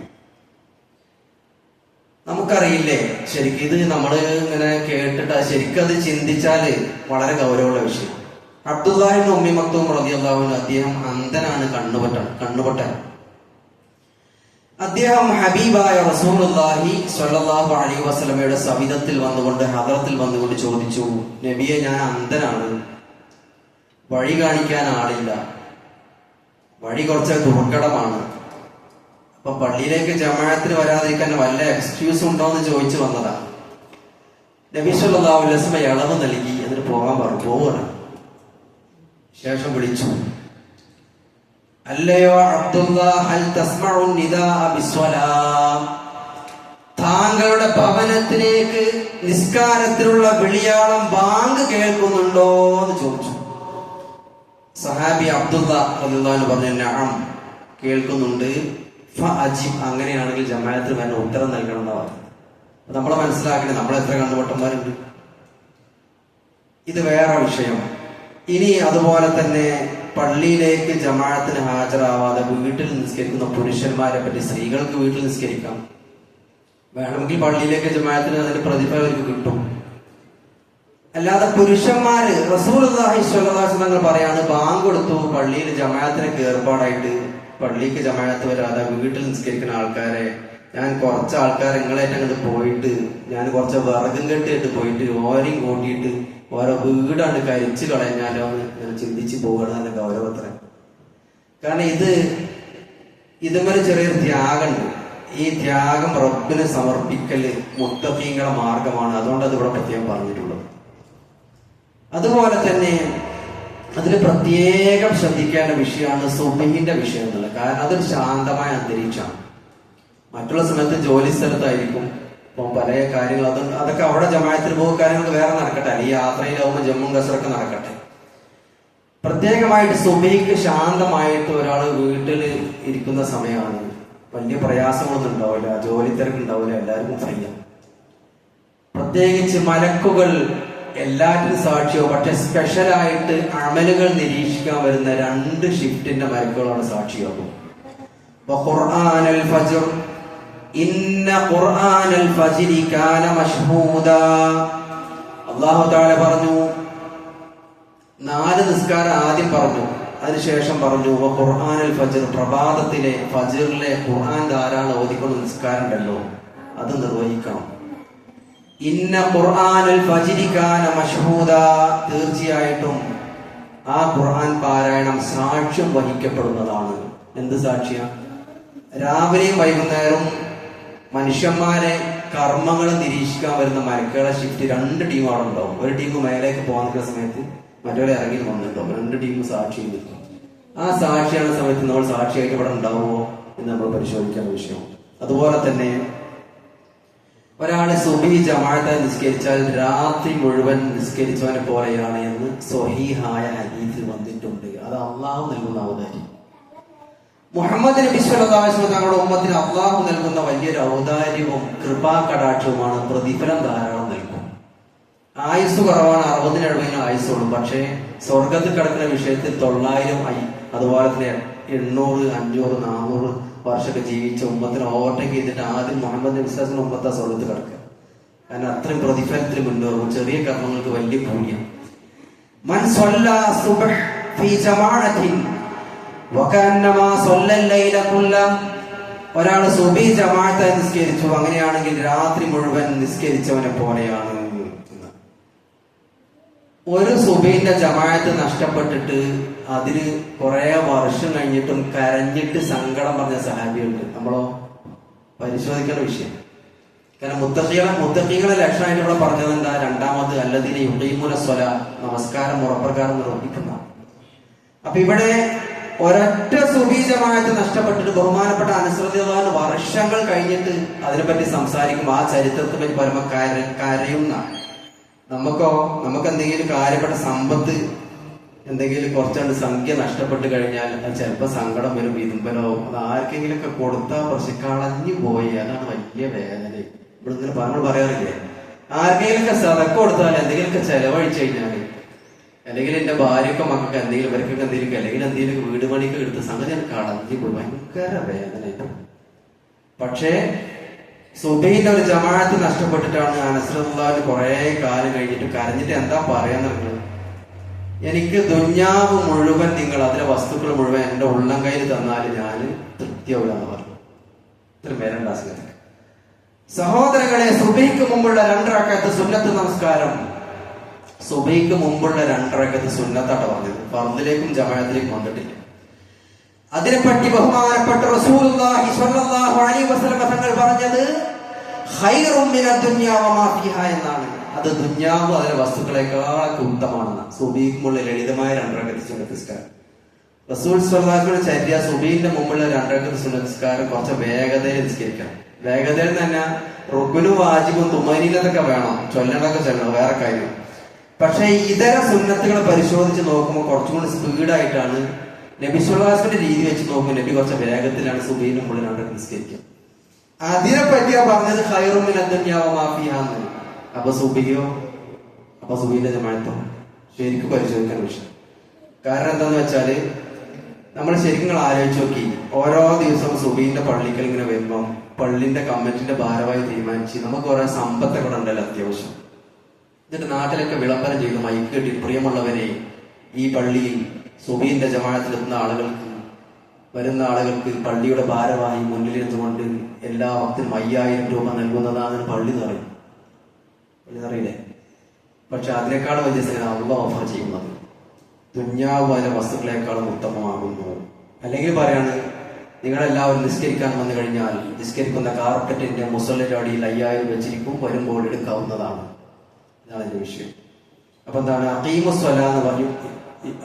നമുക്കറിയില്ലേ ശരിക്കും ഇത് നമ്മള് ഇങ്ങനെ കേട്ടിട്ട് ശരിക്കും അത് ചിന്തിച്ചാല് വളരെ ഗൗരവമുള്ള വിഷയം. അബ്ദുല്ലാഹി ഇബ്നു ഉമ്മി മക്തൂം റളിയല്ലാഹു അൻഹു, അദ്ദേഹം അന്ധനാണ്, കണ്ണുപൊട്ടൻ. അദ്ദേഹം ഹബീബായ റസൂലുള്ളാഹി സ്വല്ലല്ലാഹു അലൈഹി വസല്ലമയുടെ സവിധത്തിൽ വന്നുകൊണ്ട്, ഹദറത്തിൽ വന്നുകൊണ്ട് ചോദിച്ചു, നബിയെ ഞാൻ അന്ധനാണ്, വഴി കാണിക്കാൻ ആളില്ല, വഴി കുറച്ച് ദുർഘടമാണ്, അപ്പൊ പള്ളിയിലേക്ക് ജമാഅത്തിന് വരാതിരിക്കാൻ വല്ല എക്സ്ക്യൂസ് ഉണ്ടോ എന്ന് ചോദിച്ചു വന്നതാ. നബി സല്ലല്ലാഹു അലൈഹി വസല്ലം ഇളവ് നൽകി, എന്നിട്ട് പോകാൻ പറഞ്ഞു. പോവാണ്. ശേഷം വിളിച്ചു, അല്ലയോ അബ്ദുല്ലാഹ്, ഹൽ തസ്മഉ നിദാഅ ബിസ്സലാം, താങ്കളുടെ ഭവനത്തിലേക്ക് നിസ്കാരത്തിനുള്ള വിളിയാളം ബാങ്ക് കേൾക്കുന്നുണ്ടോ എന്ന് ചോദിച്ചു. സഹാബി അബ്ദുല്ലാഹ് റളിയല്ലാഹു അൻഹു പറഞ്ഞു, നഅം, കേൾക്കുന്നുണ്ട്. ഫഅജിബ്, അങ്ങനെയാണെങ്കിൽ ജമാഅത്തിന് വേണ്ട ഉത്തരം നൽകണം എന്നാ പറഞ്ഞു. നമ്മളെ മനസ്സിലാക്കണേ, നമ്മൾ എത്ര കണ്ണുപൊട്ടന്മാരുണ്ട്. ഇത് വേറെ വിഷയം. ഇനി അതുപോലെ തന്നെ പള്ളിയിലേക്ക് ജമാഅത്തിന് ഹാജരാവാതെ വീട്ടിൽ നിസ്കരിക്കുന്ന പുരുഷന്മാരെ പറ്റി, സ്ത്രീകൾക്ക് വീട്ടിൽ നിസ്കരിക്കാം, വേണമെങ്കിൽ പള്ളിയിലേക്ക് ജമാഅത്തിന് അതിന്റെ പ്രതിഫലം അവർക്ക് കിട്ടും. അല്ലാതെ പുരുഷന്മാര്, റസൂലുള്ളാഹി സ്വല്ലല്ലാഹു അലൈഹി വസല്ലം പറയാണ്, ബാങ്ക് കൊടുത്തു, പള്ളിയിൽ ജമാഅത്തിനൊക്കെ ഏർപ്പാടായിട്ട് പള്ളിക്ക് ജമാഅത്ത് വരാതെ വീട്ടിൽ നിസ്കരിക്കുന്ന ആൾക്കാരെ ഞാൻ കുറച്ച് ആൾക്കാർ നിങ്ങളായിട്ട് അങ്ങോട്ട് പോയിട്ട് ഞാൻ കുറച്ച് വിറകും കെട്ടിയിട്ട് പോയിട്ട് ഓരയും കൂട്ടിയിട്ട് ഓരോ വീടാണ്ട് കരിച്ചു കളഞ്ഞാലോ എന്ന് ഞാൻ ചിന്തിച്ച് പോകണം എന്ന ഗൗരവത്ര. കാരണം ഇതുവരെ ചെറിയൊരു ത്യാഗമുണ്ട്. ഈ ത്യാഗം റബ്ബിന് സമർപ്പിക്കല് മുത്തഖീങ്ങളുടെ മാർഗമാണ്. അതുകൊണ്ട് അത് ഇവിടെ പ്രത്യേകം പറഞ്ഞിട്ടുള്ളത്. അതുപോലെ തന്നെ അതിൽ പ്രത്യേകം ശ്രദ്ധിക്കേണ്ട വിഷയമാണ് സുബഹിന്റെ വിഷയം എന്നുള്ളത്. കാരണം അതൊരു ശാന്തമായ അന്തരീക്ഷമാണ്. മറ്റുള്ള സമയത്ത് ജോലി സ്ഥലത്തായിരിക്കും, ഇപ്പം പല കാര്യങ്ങൾ അതൊക്കെ അവിടെ ജമാഅത്തിന് പോകുന്ന കാര്യങ്ങൾ വേറെ നടക്കട്ടെ, അല്ലെങ്കിൽ യാത്രയിലാവുമ്പോൾ ജമ്മും കസറൊക്കെ നടക്കട്ടെ. പ്രത്യേകമായിട്ട് സുബഹിക്ക് ശാന്തമായിട്ട് ഒരാൾ വീട്ടിൽ ഇരിക്കുന്ന സമയമാണ്. വലിയ പ്രയാസങ്ങളൊന്നും ഉണ്ടാവില്ല, ജോലി തിരക്കുണ്ടാവില്ല, എല്ലാവർക്കും ഫ്രീയാണ്. പ്രത്യേകിച്ച് മലക്കുകൾ എല്ലാറ്റിനും സാക്ഷിയോ, പക്ഷെ സ്പെഷ്യലായിട്ട് അമലുകൾ നിരീക്ഷിക്കാൻ വരുന്ന 2 ഷിഫ്റ്റിന്റെ മലക്കുകളാണ് സാക്ഷിയാകും. ഖുർആനൽ ഫജ്ർ ഇന്ന ഖുർആനൽ ഫജ്രി കാന മശ്ഹൂദാ. അല്ലാഹു തആല പറഞ്ഞു 4 നിസ്കാരം ആദ്യം പറഞ്ഞു, അതിനുശേഷം പറഞ്ഞു ഖുർആനൽ ഫജ്ർ, പ്രഭാതത്തിലെ ഫജ്റിലെ ഖുർആൻ ധാരാളം ഓതിക്കൊണ്ട് നിസ്കാരം ഉണ്ടല്ലോ അത് നിർവഹിക്കണം. ഇന്ന ഖുർആനൽ ഫജ്രി കാന മശ്ഹൂദാ, തീർച്ചയായിട്ടും ആ ഖുർആൻ പാരായണം സാക്ഷ്യം വഹിക്കപ്പെടുന്നതാണ്. എന്ത് സാക്ഷ്യ? രാവിലെയും വൈകുന്നേരവും മനുഷ്യന്മാരെ കർമ്മങ്ങൾ നിരീക്ഷിക്കാൻ വരുന്ന മലക്കുകളെ ഷിഫ്റ്റ് 2 ടീം അവിടെ ഉണ്ടാവും. ഒരു ടീം മേലേക്ക് പോകാൻ നിൽക്കുന്ന സമയത്ത് മറ്റൊരു ഇറങ്ങി വന്നിട്ടുണ്ടാവും. 2 ടീം സാക്ഷി നിൽക്കും. ആ സാക്ഷിயான സമയത്ത് നമ്മൾ സാക്ഷിയായിട്ട് ഇവിടെ ഉണ്ടാവുമോ എന്ന് നമ്മൾ പരിശോധിക്കേണ്ട വിഷയം. അതുപോലെ തന്നെ ഒരാള് സുബഹി ജമാഅത്തായി നിസ്കരിച്ചാൽ രാത്രി മുഴുവൻ നിസ്കരിച്ചവനെ പോലെയാണ് എന്ന് സ്വഹീഹായ ഹദീസിൽ വന്നിട്ടുണ്ട്. അത് അള്ളാഹു നൽകുന്ന ഔദാര്യം. മുഹമ്മദ് നബി സ്വല്ലല്ലാഹു അലൈഹി വസല്ലം തങ്ങളുടെ ഉമ്മത്തിന് അള്ളാഹു നൽകുന്ന വലിയൊരു ഔദാര്യവും കൃപാ കടാക്ഷവുമാണ്. പ്രതിഫലം ധാരാളം നൽകും. ആയുസ് കുറവാണ്, 60-70 ആയുസുള്ളൂ. പക്ഷേ സ്വർഗത്തിൽ കിടക്കുന്ന വിഷയത്തിൽ 900 അതുപോലെ തന്നെ 800, 500, 400 വർഷമൊക്കെ ജീവിച്ച ഉമ്മത്തിനെ ഓവർടേക്ക് ചെയ്തിട്ട് ആദ്യം മുഹമ്മദ് നബി സ്വല്ലല്ലാഹു അലൈഹി വസല്ലം ഉമ്മത്താ സ്വർഗത്തിൽ കിടക്കുക. കാരണം അത്രയും പ്രതിഫലത്തിൽ മുന്നേറും. ചെറിയ കർമ്മങ്ങൾക്ക് വലിയ പുണ്യം. മൻ സ്വല്ലാ സുബ്ഹ് ഫീ ജമാഅത്തിൻ വകഅന്നമാ സ്വല്ലൽ ലൈല കുല്ല, ഒരാൾ സുബഹി ജമാഅത്തായി നിസ്കരിച്ചു, അങ്ങനെയാണെങ്കിൽ രാത്രി മുഴുവൻ നിസ്കരിച്ചവനെ പോലെയാണ്. ഒരു സുബഹിന്റെ ജമാഅത്ത് നഷ്ടപ്പെട്ടിട്ട് അതിന് കുറെ വർഷം കഴിഞ്ഞിട്ടും കരഞ്ഞിട്ട് സങ്കടം പറഞ്ഞ സഹാബിയുണ്ട്. നമ്മളോ പരിശോധിക്കേണ്ട വിഷയം. കാരണം മുത്തഖീകളെ ലക്ഷണമായിട്ട് ഇവിടെ പറഞ്ഞത് എന്താ? 2ാമത് അല്ലദീന യുഖീമൂന സ്വലാ, നമസ്കാരം മുറപ്രകാരം നിർവഹിക്കുന്ന. അപ്പൊ ഇവിടെ ഒരൊറ്റ സുബഹി ജമാഅത്ത് നഷ്ടപ്പെട്ടിട്ട് ബഹുമാനപ്പെട്ട അനസ് റളിയല്ലാഹു അൻഹു വർഷങ്ങൾ കഴിഞ്ഞിട്ട് അതിനെപ്പറ്റി സംസാരിക്കും. ആ ചരിത്രത്തെ പറ്റി പരമ കരയുന്ന. നമുക്ക് എന്തെങ്കിലും കാര്യപ്പെട്ട സമ്പത്ത് എന്തെങ്കിലും കുറച്ചുകൊണ്ട് സംഖ്യ നഷ്ടപ്പെട്ട് കഴിഞ്ഞാൽ അത് ചിലപ്പോൾ സങ്കടം വരും, വിതുമ്പലോ. അത് ആർക്കെങ്കിലും ഒക്കെ കൊടുത്താൽ കുറച്ച് കളഞ്ഞു പോയി, അതാണ് വലിയ വേദന. ഇങ്ങനെ നമ്മൾ പറയാറില്ലേ, ആർക്കെങ്കിലും ഒക്കെ സദക്ക കൊടുത്താൽ എന്തെങ്കിലുമൊക്കെ ചെലവഴിച്ചു കഴിഞ്ഞാൽ, അല്ലെങ്കിൽ എന്റെ ഭാര്യയൊക്കെ മക്കൾക്ക് എന്തെങ്കിലും ഇവർക്കൊക്കെ എന്തെങ്കിലും അല്ലെങ്കിൽ എന്തെങ്കിലും വീട് പണിക്ക് എടുത്ത സംഗതി ഞാൻ കളഞ്ഞു പോയി, ഭയങ്കര വേദന. പക്ഷേ സുബഹിന്റെ ഒരു ജമാഅത്ത് നഷ്ടപ്പെട്ടിട്ടാണ് അനസ് റളിയല്ലാഹു അൻഹു കുറെ കാലം കഴിഞ്ഞിട്ട് കരഞ്ഞിട്ട് എന്താ പറയാന്നുള്ളത്, എനിക്ക് ദുന്യാവ് മുഴുവൻ നിങ്ങൾ അതിലെ വസ്തുക്കൾ മുഴുവൻ എന്റെ ഉള്ളം കയ്യിൽ തന്നാൽ ഞാൻ തൃപ്തിയാവില്ലെന്ന് പറഞ്ഞു. ഇത്രയും പേരുണ്ട് ആ സമയത്ത്. സഹോദരങ്ങളെ, സുബഹിക്ക് മുമ്പുള്ള 2 റക്അത്ത് സുന്നത്ത് നമസ്കാരം, സുബഹിക്ക് മുമ്പുള്ള 2 റക്അത്ത് സുന്നത്തായിട്ട് പറഞ്ഞത്, ഫർദിലേക്കും ജമാഅത്തിലേക്കും വന്നിട്ടില്ല. അതിനെപ്പറ്റി ബഹുമാനപ്പെട്ട റസൂലുള്ളാഹി സ്വല്ലല്ലാഹു അലൈഹി വസല്ലം തങ്ങൾ പറഞ്ഞത് ഖൈറും മിനദ് ദുനിയ വമാ ഫിഹാ എന്നാണ്. അത് ദുനിയാവും അതിലെ വസ്തുക്കളെക്കാളൊക്കെ ഉത്തമമാണെന്ന്. സുബഹിക്കുമുള്ള ലളിതമായ 2 റക്അത്ത് സുന്നത്ത് നിസ്കാരം. റസൂൽ സ്വല്ലല്ലാഹു അലൈഹി വസല്ലം ചര്യ സുബഹിന്റെ മുമ്പുള്ള 2 റക്അത്ത് സുന്നത്ത് നിസ്കാരം കുറച്ച് വേഗതയിൽ നിസ്കരിക്കണം. വേഗതയിൽ തന്നെ റുക്നും വാജിബും തുമനീനത്തൊക്കെ വേണം, ചൊല്ലണതൊക്കെ ചൊല്ലണം, വേറെ കാര്യം. പക്ഷെ ഇതര സുന്നത്തുകൾ പരിശോധിച്ച് നോക്കുമ്പോൾ കുറച്ചുകൂടി സ്പീഡായിട്ടാണ് നബി സ്വല്ലല്ലാഹു അലൈഹി വസല്ലം രീതി വെച്ച് നോക്കുമ്പോൾ നബി കുറച്ച് വേഗത്തിലാണ് സുബഹിന്റെ മുമ്പ് 2 റക്അത്ത് നിസ്കരിക്കുക. അതിനെ പറ്റിയാ പറഞ്ഞത് ഖൈറും മിനദ് ദുനിയ വമാ ഫിഹാ. അപ്പൊ സുബഹിന്റെ ജമാഅത്തോ ശരിക്കും പരിശോധിക്കാൻ വിഷയം. കാരണം എന്താന്ന് വെച്ചാല് നമ്മൾ ശരിക്കും ആലോചിച്ച് നോക്കി, ഓരോ ദിവസവും സുബഹിന്റെ പള്ളിക്കൽ ഇങ്ങനെ വരുമ്പം പള്ളിന്റെ കമ്മിറ്റിന്റെ ഭാരവാഹി തീരുമാനിച്ച് നമുക്ക് കുറെ സമ്പത്തൊക്കെ ഉണ്ടല്ലോ അത്യാവശ്യം. എന്നിട്ട് നാട്ടിലൊക്കെ വിളംബരം ചെയ്തു മൈക്ക് കെട്ടി, പ്രിയമുള്ളവരെ, ഈ പള്ളിയിൽ സുബഹിന്റെ ജമാഅത്തിലെത്തുന്ന ആളുകൾക്ക് വരുന്ന ആളുകൾക്ക് പള്ളിയുടെ ഭാരവാഹി മുന്നിലിരുന്നുകൊണ്ട് എല്ലാ വക്തിനും 5000 രൂപ നൽകുന്നതാണ് പള്ളി നിറയില്ലേ. പക്ഷെ അതിനേക്കാൾ വലിയ സേന അള്ളാഹ് ഓഫർ ചെയ്യുന്നത് ദുന്യാവ് പോലെ വസ്തുക്കളെക്കാളും ഉത്തമമാകുന്നു. അല്ലെങ്കിൽ പറയാണ്, നിങ്ങളെല്ലാവരും നിസ്കരിക്കാൻ വന്നു കഴിഞ്ഞാൽ നിസ്കരിക്കുന്ന കാർപ്പറ്റിന്റെ മുസല്ലയുടെ അടിയിൽ 5000 വെച്ചിരിക്കും, വരുമ്പോൾ എടുക്കാവുന്നതാണ്. ഇതാണ് എന്റെ വിഷയം. അപ്പൊ എന്താണ് അഖീമുസ്വല എന്ന് പറഞ്ഞു,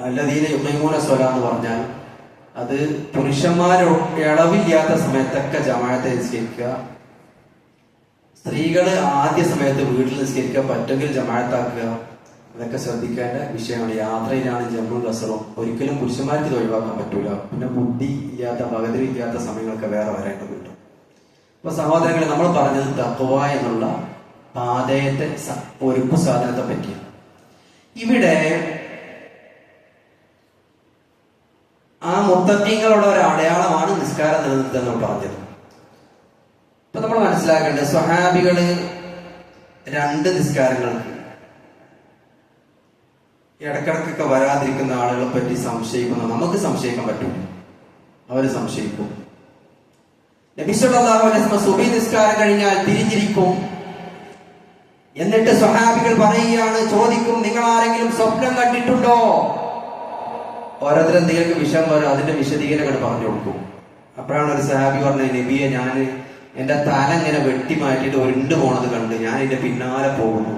അല്ലദീന യുഖീമൂന സ്വല എന്ന് പറഞ്ഞാൽ അത് പുരുഷന്മാരോ ഇളവില്ലാത്ത സമയത്തൊക്കെ ജമാഅത്തെ നിസ്കരിക്കുക, സ്ത്രീകള് ആദ്യ സമയത്ത് വീട്ടിൽ നിസ്കരിക്കുക, പറ്റുമെങ്കിൽ ജമാഅത്താക്കുക. അതൊക്കെ ശ്രദ്ധിക്കേണ്ട വിഷയമാണ്. യാത്രയിലാണ് ജമ്മും കസറും ഒരിക്കലും പുരുഷന്മാർക്ക് ഇത് ഒഴിവാക്കാൻ പറ്റൂല. പിന്നെ ബുദ്ധി ഇല്ലാത്ത പകതിരി ഇല്ലാത്ത സമയങ്ങളൊക്കെ വേറെ വരേണ്ടതുണ്ട്. അപ്പൊ സഹോദരങ്ങളെ, നമ്മൾ പറഞ്ഞത് തഖ്വ എന്നുള്ള പാതയത്തെ ഒരുക്കു സാധനത്തെ പറ്റി. ഇവിടെ ആ മുത്തഖീങ്ങളുടെ ഒരു അടയാളമാണ് നിസ്കാരം നിലനിർത്തുക പറഞ്ഞത്. ഇപ്പൊ നമ്മൾ മനസ്സിലാക്കേണ്ടത്, സ്വഹാബികള് 2 നിസ്കാരങ്ങൾക്ക് ഇടക്കിടക്കൊക്കെ വരാതിരിക്കുന്ന ആളുകളെ പറ്റി സംശയിക്കുന്ന നമുക്ക് സംശയിക്കാൻ പറ്റും, അവര് സംശയിക്കും. നബി സല്ലല്ലാഹു അലൈഹി വസല്ലം സുബഹി നിസ്കാരം കഴിഞ്ഞാൽ തിരിഞ്ഞിരിക്കും. എന്നിട്ട് സ്വഹാബികൾ പറയുകയാണ്, ചോദിക്കും, നിങ്ങൾ ആരെങ്കിലും സ്വപ്നം കണ്ടിട്ടുണ്ടോ? ഓരോരുത്തർ എന്തെങ്കിലും വിഷയം വരും, അതിന്റെ വിശദീകരണങ്ങൾ പറഞ്ഞു കൊടുക്കും. അപ്പോഴാണ് ഒരു സഹാബി പറഞ്ഞത്, നബിയെ, ഞാൻ എന്റെ തല ഇങ്ങനെ വെട്ടി മാറ്റിയിട്ട് ഉരുണ്ട് പോണത് കണ്ട് ഞാൻ ഇതിന്റെ പിന്നാലെ പോകുന്നു.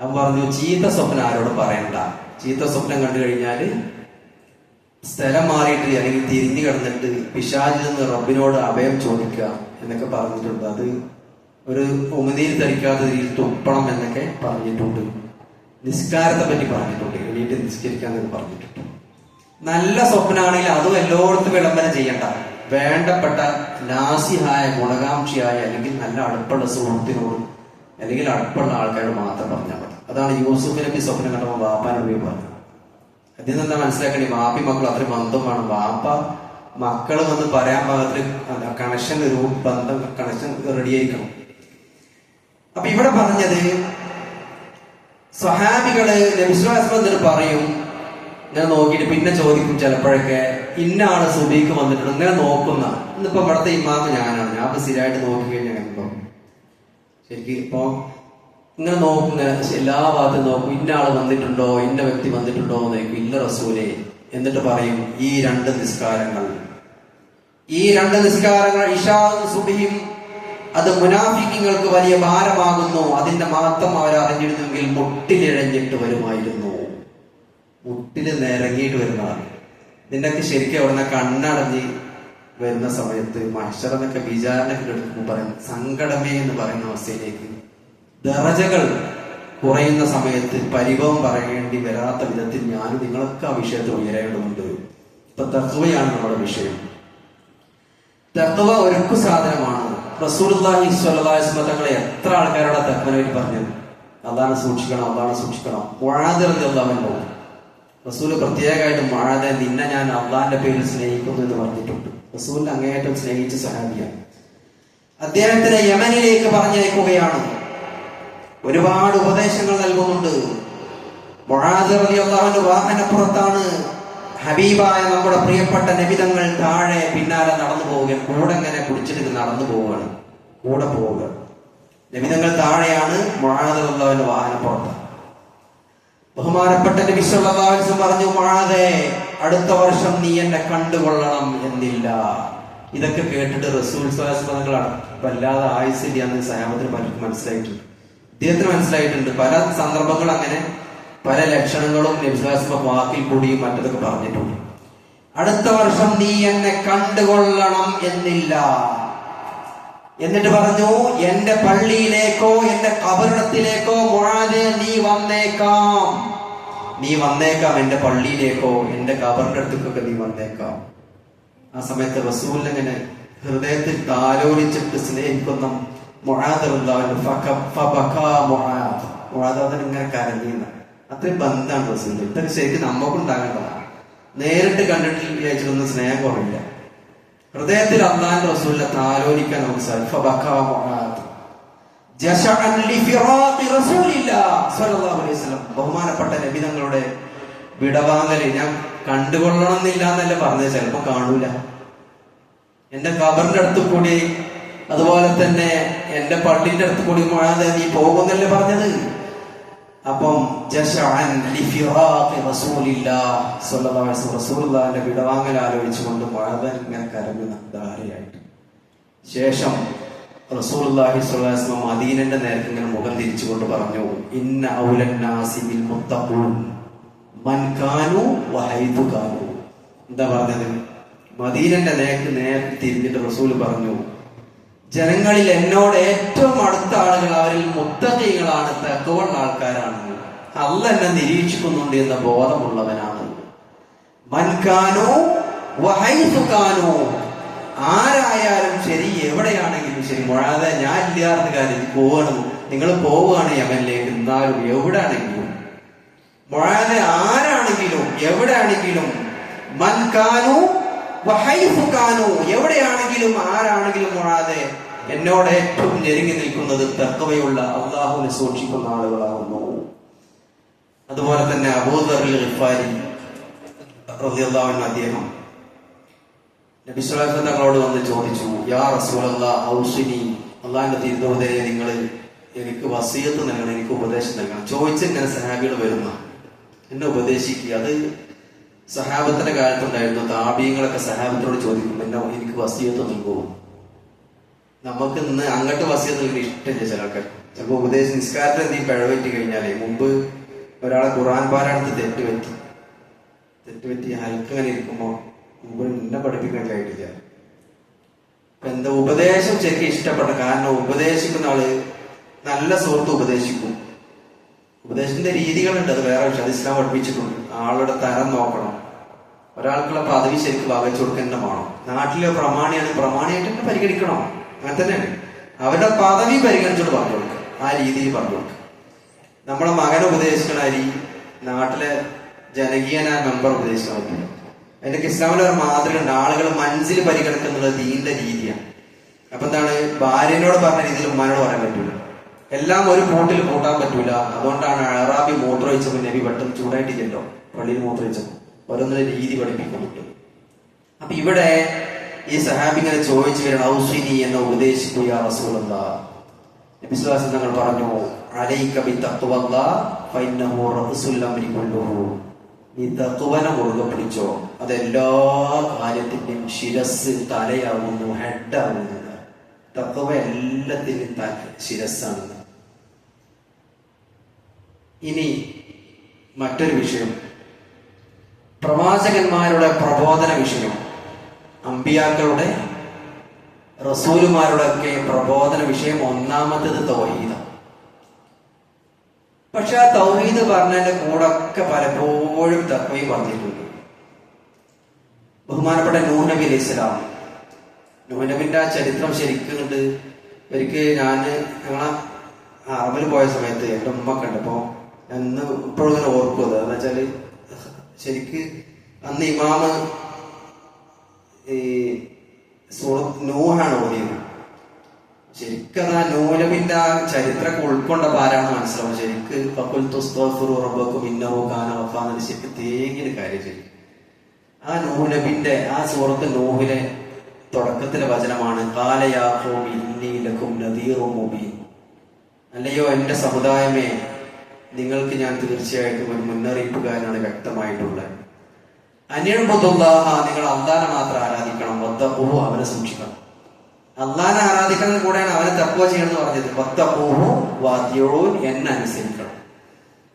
അപ്പൊ പറഞ്ഞു, ചീത്ത സ്വപ്നം ആരോടും പറയണ്ട. ചീത്ത സ്വപ്നം കണ്ടു കഴിഞ്ഞാല് സ്ഥലം മാറിയിട്ട് അല്ലെങ്കിൽ തിരിഞ്ഞു കിടന്നിട്ട് പിശാചിൽ നിന്ന് റബ്ബിനോട് അഭയം ചോദിക്കുക എന്നൊക്കെ പറഞ്ഞിട്ടുണ്ട്. അത് ഒരു ഉമിനീർ ധരിക്കാത്ത രീതിയിൽ തുപ്പണം എന്നൊക്കെ പറഞ്ഞിട്ടുണ്ട്. നിസ്കാരത്തെ പറ്റി പറഞ്ഞിട്ടുണ്ട്, എണീറ്റ് നിസ്കരിക്കാന്നൊക്കെ പറഞ്ഞിട്ടുണ്ട്. നല്ല സ്വപ്നമാണെങ്കിൽ അതും എല്ലായിടത്തും വിളംബരം ചെയ്യണ്ട. വേണ്ടപ്പെട്ട നാസിഹായ ഗുണകാംക്ഷിയായ അല്ലെങ്കിൽ നല്ല അടുപ്പുള്ള സുഹൃത്തിനോട് അല്ലെങ്കിൽ അടുപ്പുള്ള ആൾക്കാരോട് മാത്രം പറഞ്ഞാൽ മതി. അതാണ് യൂസുഫ് നബി സ്വപ്നം കണ്ടപ്പോൾ വാപ്പാനോട് പോയി പറഞ്ഞത്. അതിൽ നിന്ന് മനസ്സിലാക്കണേ, വാപ്പി മക്കൾ അത്രയും ബന്ധം വേണം. വാപ്പ മക്കള് വന്ന് പറയാൻ പാകത്തിൽ കണക്ഷൻ, ഒരു ബന്ധം കണക്ഷൻ റെഡിയായിരിക്കണം. അപ്പൊ ഇവിടെ പറഞ്ഞത്, സ്വഹാബികള് നബി സ്വല്ലല്ലാഹു അലൈഹി വസല്ലം പറയും, ഞാൻ നോക്കിയിട്ട് പിന്നെ ചോദിക്കും ചിലപ്പോഴൊക്കെ, ഇന്ന ആള് സുബഹിക്ക് വന്നിട്ടുണ്ട്, ഇങ്ങനെ നോക്കുന്ന. ഇന്നിപ്പോ ഇവിടുത്തെ ഇമാമ് ഞാനാണ്, ഞാൻ ഇപ്പൊ സ്ഥിരമായിട്ട് നോക്കി കഴിഞ്ഞാൽ ഇപ്പൊ ശരിക്കും ഇപ്പൊ ഇങ്ങനെ നോക്കുന്ന എല്ലാ ഭാഗത്തും നോക്കും, ഇന്ന ആള് വന്നിട്ടുണ്ടോ, ഇന്ന വ്യക്തി വന്നിട്ടുണ്ടോ എന്ന് നോക്കും. ഇല്ല റസൂലേ. എന്നിട്ട് പറയും, ഈ 2 നിസ്കാരങ്ങൾ ഇശാഉം സുബഹിയും അത് മുനാഫിക്കീങ്ങൾക്ക് വലിയ ഭാരമാകുന്നു. അതിന്റെ മഹത്വം അവരറിഞ്ഞിരുന്നെങ്കിൽ മുട്ടിലിഴഞ്ഞിട്ട് വരുമായിരുന്നു. മുട്ടില് നിരങ്ങിയിട്ട് വരുന്നതാണ്. ഇതിന്റെയൊക്കെ ശരിക്കും അവിടുന്ന് കണ്ണടഞ്ഞ് വരുന്ന സമയത്ത് മഹ്ശറന്നൊക്കെ വിചാരണയൊക്കെ എടുക്കുമ്പോൾ പറയും, സങ്കടമേ എന്ന് പറയുന്ന അവസ്ഥയിലേക്ക് ദറജകൾ കുറയുന്ന സമയത്ത് പരിഭവം പറയേണ്ടി വരാത്ത വിധത്തിൽ ഞാനും നിങ്ങളൊക്കെ ആ വിഷയത്തിൽ ഉയരേണ്ടതുണ്ട്. ഇപ്പൊ തഖ്വയാണ് നമ്മുടെ വിഷയം. തഖ്വ ഒരുക്കു സാധനമാണ്. റസൂലുള്ളാഹി സ്വല്ലല്ലാഹു അലൈഹി വസല്ലം തങ്ങളെ എത്ര ആൾക്കാരോട് തഖ്വനെ പറ്റി പറഞ്ഞത്? അതാണ് സൂക്ഷിക്കണം, അതാണ് സൂക്ഷിക്കണം. മുആദ് റളിയല്ലാഹു അൻഹു റസൂല് പ്രത്യേകമായിട്ട് മുആദ്, നിന്നെ ഞാൻ അള്ളാന്റെ പേരിൽ സ്നേഹിക്കുന്നു എന്ന് പറഞ്ഞിട്ടുണ്ട്. റസൂലിനെ അങ്ങേയറ്റം സ്നേഹിച്ച സഹാബിയാണ്. അദ്ദേഹത്തിനെ യമനിലേക്ക് പറഞ്ഞയക്കുകയാണ്. ഒരുപാട് ഉപദേശങ്ങൾ നൽകുന്നുണ്ട്. മുആദ് റളിയല്ലാഹു അൻഹു വാഹനപ്പുറത്താണ്. ഹബീബായ നമ്മുടെ പ്രിയപ്പെട്ട നബിതങ്ങൾ താഴെ പിന്നാലെ നടന്നു പോവുകയാണ്. കൂടെ ഇങ്ങനെ പിടിച്ചിട്ട് നടന്നു പോവുകയാണ്, കൂടെ പോവുക. നബിതങ്ങൾ താഴെയാണ്, മുആദ് റളിയല്ലാഹു അൻഹു വാഹനപ്പുറത്ത്. ബഹുമാനപ്പെട്ട നബി സല്ലല്ലാഹു അലൈഹി വസല്ലം പറഞ്ഞു, മുആദേ, അടുത്ത വർഷം നീ എന്നെ കണ്ടുകൊള്ളണം എന്നില്ല. ഇതൊക്കെ കേട്ടിട്ട് റസൂൽ സ്വല്ലല്ലാഹു അലൈഹി വസല്ലം വല്ലാതെ ആയുസില്ല എന്ന് സഹാബത്തിന് പലർക്കും മനസ്സിലായിട്ടുണ്ട്. ഇദ്ദേഹത്തിന് മനസ്സിലായിട്ടുണ്ട്. പല സന്ദർഭങ്ങൾ അങ്ങനെ പല ലക്ഷണങ്ങളും നബി സ്വല്ലല്ലാഹു അലൈഹി വസല്ലം വാക്കിൽ കൂടിയും മറ്റതൊക്കെ പറഞ്ഞിട്ടുണ്ട്. അടുത്ത വർഷം നീ എന്നെ കണ്ടുകൊള്ളണം എന്നില്ല. എന്നിട്ട് പറഞ്ഞു, എന്റെ പള്ളിയിലേക്കോ എന്റെ ഖബറിടത്തിലേക്കോ മുആദേ നീ വന്നേക്കാം, എന്റെ പള്ളിയിലേക്കോ എന്റെ ഖബറിന്റെ അടുത്തേക്കൊക്കെ നീ വന്നേക്കാം. ആ സമയത്ത് റസൂലിനെ ഇങ്ങനെ ഹൃദയത്തിൽ താലോലിച്ചിട്ട് സ്നേഹിക്കുന്ന മുആദ് ഇങ്ങനെ കരഞ്ഞിരുന്ന അത്രയും ബന്ധാണ് റസൂൽ. ഇതൊക്കെ ശരിക്കും നമുക്കുണ്ടാകേണ്ടതാണ്. നേരിട്ട് കണ്ടിട്ട് വിചാരിച്ചിട്ടൊന്നും സ്നേഹം കുറയില്ല. ഹൃദയത്തിൽ അല്ലാഹുവിന്റെ റസൂലിനെ താലോലിക്കാൻ നമുക്ക് ബഹുമാനപ്പെട്ട നബി തങ്ങളുടെ വിടവാങ്ങല്. ഞാൻ കണ്ടുകൊള്ളണം എന്നില്ല എന്നല്ല പറഞ്ഞത്, ചിലപ്പോ കാണൂല. എന്റെ ഖബറിന്റെ അടുത്ത് കൂടി, അതുപോലെ തന്നെ എന്റെ പള്ളിന്റെ അടുത്ത് കൂടി മുഴാതെ നീ പോകുന്നല്ലേ പറഞ്ഞത്. അപ്പം റസൂലുള്ളാഹിന്റെ വിടവാങ്ങൽ ആലോചിച്ചുകൊണ്ട് മുഅദ്ദൻ ഇങ്ങനെ കരഞ്ഞു ധാരയായിട്ട്. ശേഷം റസൂലുള്ളാഹി സ്വല്ലല്ലാഹു അലൈഹി വസല്ലം മദീനന്റെ നേർക്ക് ഇങ്ങനെ മുഖം തിരിച്ചുകൊണ്ട് പറഞ്ഞു, ഇന്ന ഔലന്നാസി ബിൽ മുത്തഖൂൻ മൻ കാനൂ വഹൈതു കാനൂ. എന്താ പറഞ്ഞത്? മദീനന്റെ നേർക്ക് തിരിഞ്ഞിട്ട് റസൂൽ പറഞ്ഞു, ജനങ്ങളിൽ എന്നോട് ഏറ്റവും അടുത്ത ആളുകൾ അവരിൽ മുത്തഖീകളാണ്, തഖ്വയുള്ള ആൾക്കാരാണ്, അല്ലാഹ് എന്നെ നിരീക്ഷിക്കുന്നുണ്ട് എന്ന ബോധമുള്ളവനാണ്. മൻ കാനൂ വഹൈതു കാനൂ, ആരായാലും ശരി, എവിടെയാണെങ്കിലും ശരി. മുഴാതെ ഞാൻ ഇല്ലാത്ത കാര്യം പോവണം, നിങ്ങൾ പോവുകയാണ് യമനിലേക്ക്, എന്നാലും എവിടെ ആണെങ്കിലും, മുഴാതെ ആരാണെങ്കിലും എവിടെയാണെങ്കിലും, മൻ കാനൂ വഹൈതു കാനൂ, എവിടെയാണെങ്കിലും ആരാണെങ്കിലും മുഴാതെ എന്നോട് ഏറ്റവും ഞെരുങ്ങി നിൽക്കുന്നത് തഖ്വയുള്ള അല്ലാഹുവിനെ സൂക്ഷിക്കുന്ന ആളുകളാകുന്നു. അതുപോലെ തന്നെ അബൂ ദർറിൽ ഗിഫാരി റളിയല്ലാഹു അൻഹു അദ്ദേഹം നബി സ്വല്ലല്ലാഹു അലൈഹി വസല്ലം തങ്ങളോട് വന്ന് ചോദിച്ചു, യാ റസൂലല്ലാഹ് ഔസിനി, അള്ളാഹിന്റെ തിരുദൂതരെ നിങ്ങൾ എനിക്ക് വസിയത്ത് നൽകണം, എനിക്ക് ഉപദേശം നൽകണം. ചോദിച്ചിങ്ങനെ സഹാബികൾ വരുന്ന എന്നെ ഉപദേശിക്കുക. അത് സഹാബത്തിന്റെ കാലത്തുണ്ടായിരുന്നു. താബീങ്ങളൊക്കെ സഹാബത്തിനോട് ചോദിക്കും, എന്നെ എനിക്ക് വസിയത്ത് നൽകുമോ. നമുക്ക് ഇന്ന് അങ്ങോട്ട് വസിയത്ത് നൽകി ഇഷ്ടമില്ല ചില ആൾക്കാർ. ചിലപ്പോൾ ഉപദേശ നിസ്കാരത്തിൽ എന്തെങ്കിലും പിഴവറ്റി കഴിഞ്ഞാലേ, മുമ്പ് ഒരാളെ ഖുർആൻ പാരായണത്തിൽ തെറ്റുപറ്റി ഹൽക്കങ്ങനെ ഇരിക്കുമ്പോ മുമ്പ് എന്നെ പഠിപ്പിക്കാൻ കഴിയില്ല. എന്താ ഉപദേശം ശരിക്കും ഇഷ്ടപ്പെട്ട, കാരണം ഉപദേശിക്കുന്ന ആള് നല്ല സുഹൃത്ത് ഉപദേശിക്കും. ഉപദേശത്തിന്റെ രീതികളുണ്ട്, അത് വേറെ വിഷയം, അത് ഇസ്ലാം പഠിപ്പിച്ചിട്ടുണ്ട്. ആളുടെ തരം നോക്കണം, ഒരാൾക്കുള്ള പദവി ശരിക്കും വകച്ചു കൊടുക്കാൻ തന്നെ വേണം. നാട്ടിലെ പ്രമാണിയാണ്, പ്രമാണിയായിട്ട് തന്നെ പരിഗണിക്കണം, അങ്ങനെ തന്നെയാണ്. അവരുടെ പദവി പരിഗണിച്ചോട് പറഞ്ഞു കൊടുക്കുക, ആ രീതിയിൽ പറഞ്ഞു കൊടുക്കുക. നമ്മളെ മകനെ ഉപദേശിക്കണ നാട്ടിലെ ജനകീയനായ മെമ്പർ ഉപദേശിക്കാൻ പറ്റില്ല. അതിന്റെ ഇസ്ലാമിലെ ഒരു മാതൃക ഉണ്ട്, ആളുകൾ മനസ്സിൽ പരിഗണിക്കുന്നത് ദീന്റെ രീതിയാണ്. അപ്പൊ എന്താണ്, ഭാര്യനോട് പറഞ്ഞ രീതിയിൽ ഉമ്മാനോട് പറയാൻ പറ്റൂല, എല്ലാം ഒരു കൂട്ടിൽ കൂട്ടാൻ പറ്റൂല. അതുകൊണ്ടാണ് അറാബി മൂത്രമൊഴിച്ചപ്പോൾ നബി പെട്ടെന്ന് ചൂടായിട്ടില്ലല്ലോ, പള്ളിയിൽ മൂത്രമൊഴിച്ചപ്പോൾ ഓരോന്നിന്റെ രീതി പഠിപ്പിക്കുന്നുണ്ട്. അപ്പൊ ഇവിടെ ഈ സഹാബി ഇങ്ങനെ ചോദിച്ചു വരണം, ഔസിനി എന്നെ ഉപദേശിക്കുക റസൂലുള്ളാഹ്. നബി സ്വല്ലല്ലാഹു അലൈഹി വസല്ലം തങ്ങൾ പറഞ്ഞു, അലൈക ബിത്തഖ്വല്ലാഹ് ഫഇന്നഹു റഅസുൽ അംരി കുല്ലുഹു. നീ തഖ്വനെ മുറുകെ പിടിച്ചോ, അതെല്ലാ കാര്യത്തിന്റെയും ശിരസ്, തലയാവുന്നു, ഹെഡാവുന്നു. തഖ്വ എല്ലാത്തിനും ശിരസ്സാണ്. ഇനി മറ്റൊരു വിഷയം, പ്രവാചകന്മാരുടെ പ്രബോധന വിഷയം. അമ്പിയാക്കളുടെ, റസൂലുമാരുടെ ഒക്കെ പ്രബോധന വിഷയം ഒന്നാമത്തേത് തൗഹീദ്. പക്ഷെ ആ തൗഹീദ് പറഞ്ഞതിന്റെ കൂടെ ഒക്കെ പലപ്പോഴും തഖ്വയും പറഞ്ഞിട്ടുണ്ട്. ബഹുമാനപ്പെട്ട നൂഹ് നബി അലൈഹി സ്വലാം, നൂഹ് നബിന്റെ ആ ചരിത്രം ശരിക്കും ഉണ്ട്. ഒരിക്കൽ ഞങ്ങളെ അറബിൽ പോയ സമയത്ത് എന്റെ ഉമ്മ കണ്ടപ്പോ ഞാൻ ഇന്ന് ഇപ്പോഴും ഇങ്ങനെ ഓർക്കും. അത് എന്താ വെച്ചാല് ശരിക്ക് അന്ന് ഇമാമ് ഈ സൂറത്ത് നൂഹാണ് ഓതിയത്. ശരിക്കും ആ നൂഹ് നബിന്റെ ആ ചരിത്രമൊക്കെ ഉൾക്കൊണ്ടപ്പോ ആരാണ് മനസ്സിലാവും. ശരിക്ക് ശരിക്ക് തേങ്ങിയ കാര്യം. ശരിക്കും ആ നൂഹ് നബിന്റെ ആ സൂറത്ത് നൂഹിലെ തുടക്കത്തിലെ വചനമാണ്, ഖാല യാ ഖൗമി ഇന്നി ലക്കും നദീറും മുബീൻ. അല്ലയോ എന്റെ സമുദായമേ, നിങ്ങൾക്ക് ഞാൻ തീർച്ചയായിട്ടും ഒരു മുന്നറിയിപ്പുകാരനാണ് വ്യക്തമായിട്ടുള്ളത്. അനിഅ്ബുദുല്ലാഹ, നിങ്ങൾ അല്ലാഹനെ മാത്രം ആരാധിക്കണം, വത്തഖൂഹു, അവനെ സൂക്ഷിക്കണം. അല്ലാഹനെ ആരാധിക്കുന്നത് കൂടെയാണ് അവനെ തഖ്വ ചെയ്യണം എന്ന് പറഞ്ഞത്. വത്തഖൂഹു വഅതിഊൻ, എന്നെ അനുസരിക്കണം.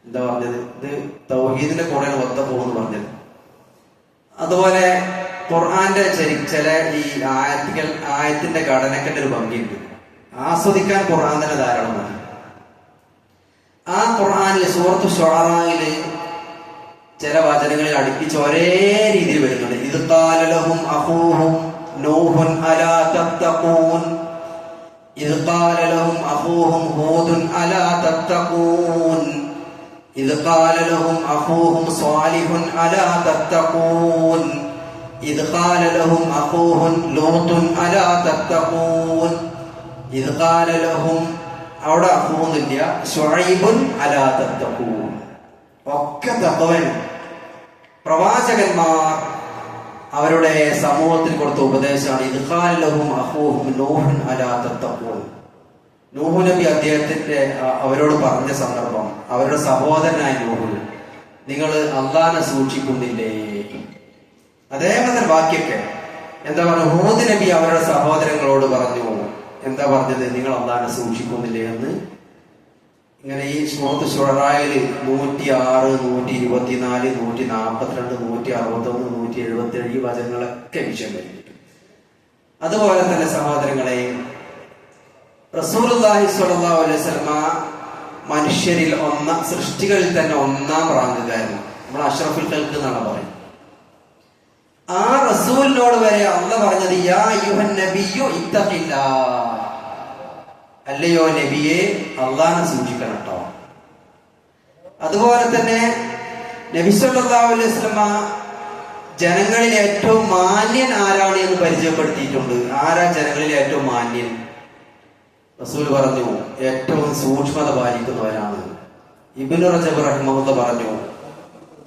എന്താ പറഞ്ഞത്? ഇത് തൗഹീദിന്റെ കൂടെയാണ് വത്തഖൂഹു എന്ന് പറഞ്ഞത്. അതുപോലെ ഖുർആന്റെ ചില ഈ ആയത്തിന്റെ ഘടനയ്ക്ക് ഒരു ഭംഗിയുണ്ട്. ആസ്വദിക്കാൻ ഖുർആൻ തന്നെ ധാരാളം മതി. ആ ഖുർആനിൽ സൂറത്തു ശുഅറായില് ചില വചനങ്ങളിൽ അടുപ്പിച്ച് ഒരേ രീതിയിൽ വരുന്നുണ്ട്. ഇദ് ഖാല ലഹും അഖൂഹും നൂഹുൻ അലാ തത്തഖൂൻ, ഇദ് ഖാല ലഹും അഖൂഹും ഹൂദുൻ അലാ തത്തഖൂൻ, ഇദ് ഖാല ലഹും അഖൂഹും സ്വാലിഹുൻ അലാ തത്തഖൂൻ, ഇദ് ഖാല ലഹും അഖൂഹും ലൂത്തുൻ അലാ തത്തഖൂൻ, ഇദ് ഖാല ലഹും, അവിടെ അഖൂന്നില്ല, ശുഐബുൻ അലാ തത്തഖൂൻ. ഒക്കെ തഖ്വൻ. പ്രവാചകന്മാർ അവരുടെ സമൂഹത്തിൽ കൊടുത്ത ഉപദേശമാണ് ഇദ്ഖാല ലഹും അഖൂഹും നൂഹ് അലാ തത്തഖൂൻ. നൂഹ് നബി അദ്ദേഹത്തിന്റെ അവരോട് പറഞ്ഞ സന്ദർഭം, അവരുടെ സഹോദരനായ നൂഹ്, നിങ്ങൾ അള്ളാഹനെ സൂക്ഷിക്കുന്നില്ലേ? അതേപോലെ ബാക്കിയൊക്കെ എന്താ പറഞ്ഞു? ഹൂദ് നബി അവരുടെ സഹോദരങ്ങളോട് പറഞ്ഞു, എന്താ പറഞ്ഞത്? നിങ്ങൾ അള്ളാഹനെ സൂക്ഷിക്കുന്നില്ലേ എന്ന്. ഇങ്ങനെ ഈ സൂറത്ത് ശുഅറായില് 106, 124, 142, 161, 177 ഈ വചനങ്ങളൊക്കെ വിഷയം കഴിഞ്ഞിട്ട്. അതുപോലെ തന്നെ സഹോദരങ്ങളെ, റസൂലുള്ളാഹി സ്വല്ലല്ലാഹു അലൈഹി വസല്ലമ മനുഷ്യരിൽ സൃഷ്ടികളിൽ തന്നെ ഒന്നാം റാങ്കുകാരൻ, നമ്മൾ അഷ്റഫുൽ ഖൽഖ് എന്നാണ് പറയുന്നത്. ആ റസൂലിനോട് വരെ അള്ളാഹ് പറഞ്ഞത് യാ അയ്യുഹൻ നബിയ്യു ഇത്തഖില്ലാഹ്, അല്ലയോ നബിയെ അള്ളാഹനെ സൂക്ഷിക്കണം കേട്ടോ. അതുപോലെ തന്നെ നബി സല്ലല്ലാഹു അലൈഹി വസല്ലമ ജനങ്ങളിൽ ഏറ്റവും മാന്യൻ ആരാണ് എന്ന് പരിചയപ്പെടുത്തിയിട്ടുണ്ട്. ആരാ ജനങ്ങളിൽ ഏറ്റവും മാന്യൻ? റസൂൽ പറഞ്ഞു ഏറ്റവും സൂക്ഷ്മത പാലിക്കുന്നവരാണ്. ഇബ്നു റജബ് റഹിമഹുല്ലാഹ് പറഞ്ഞു,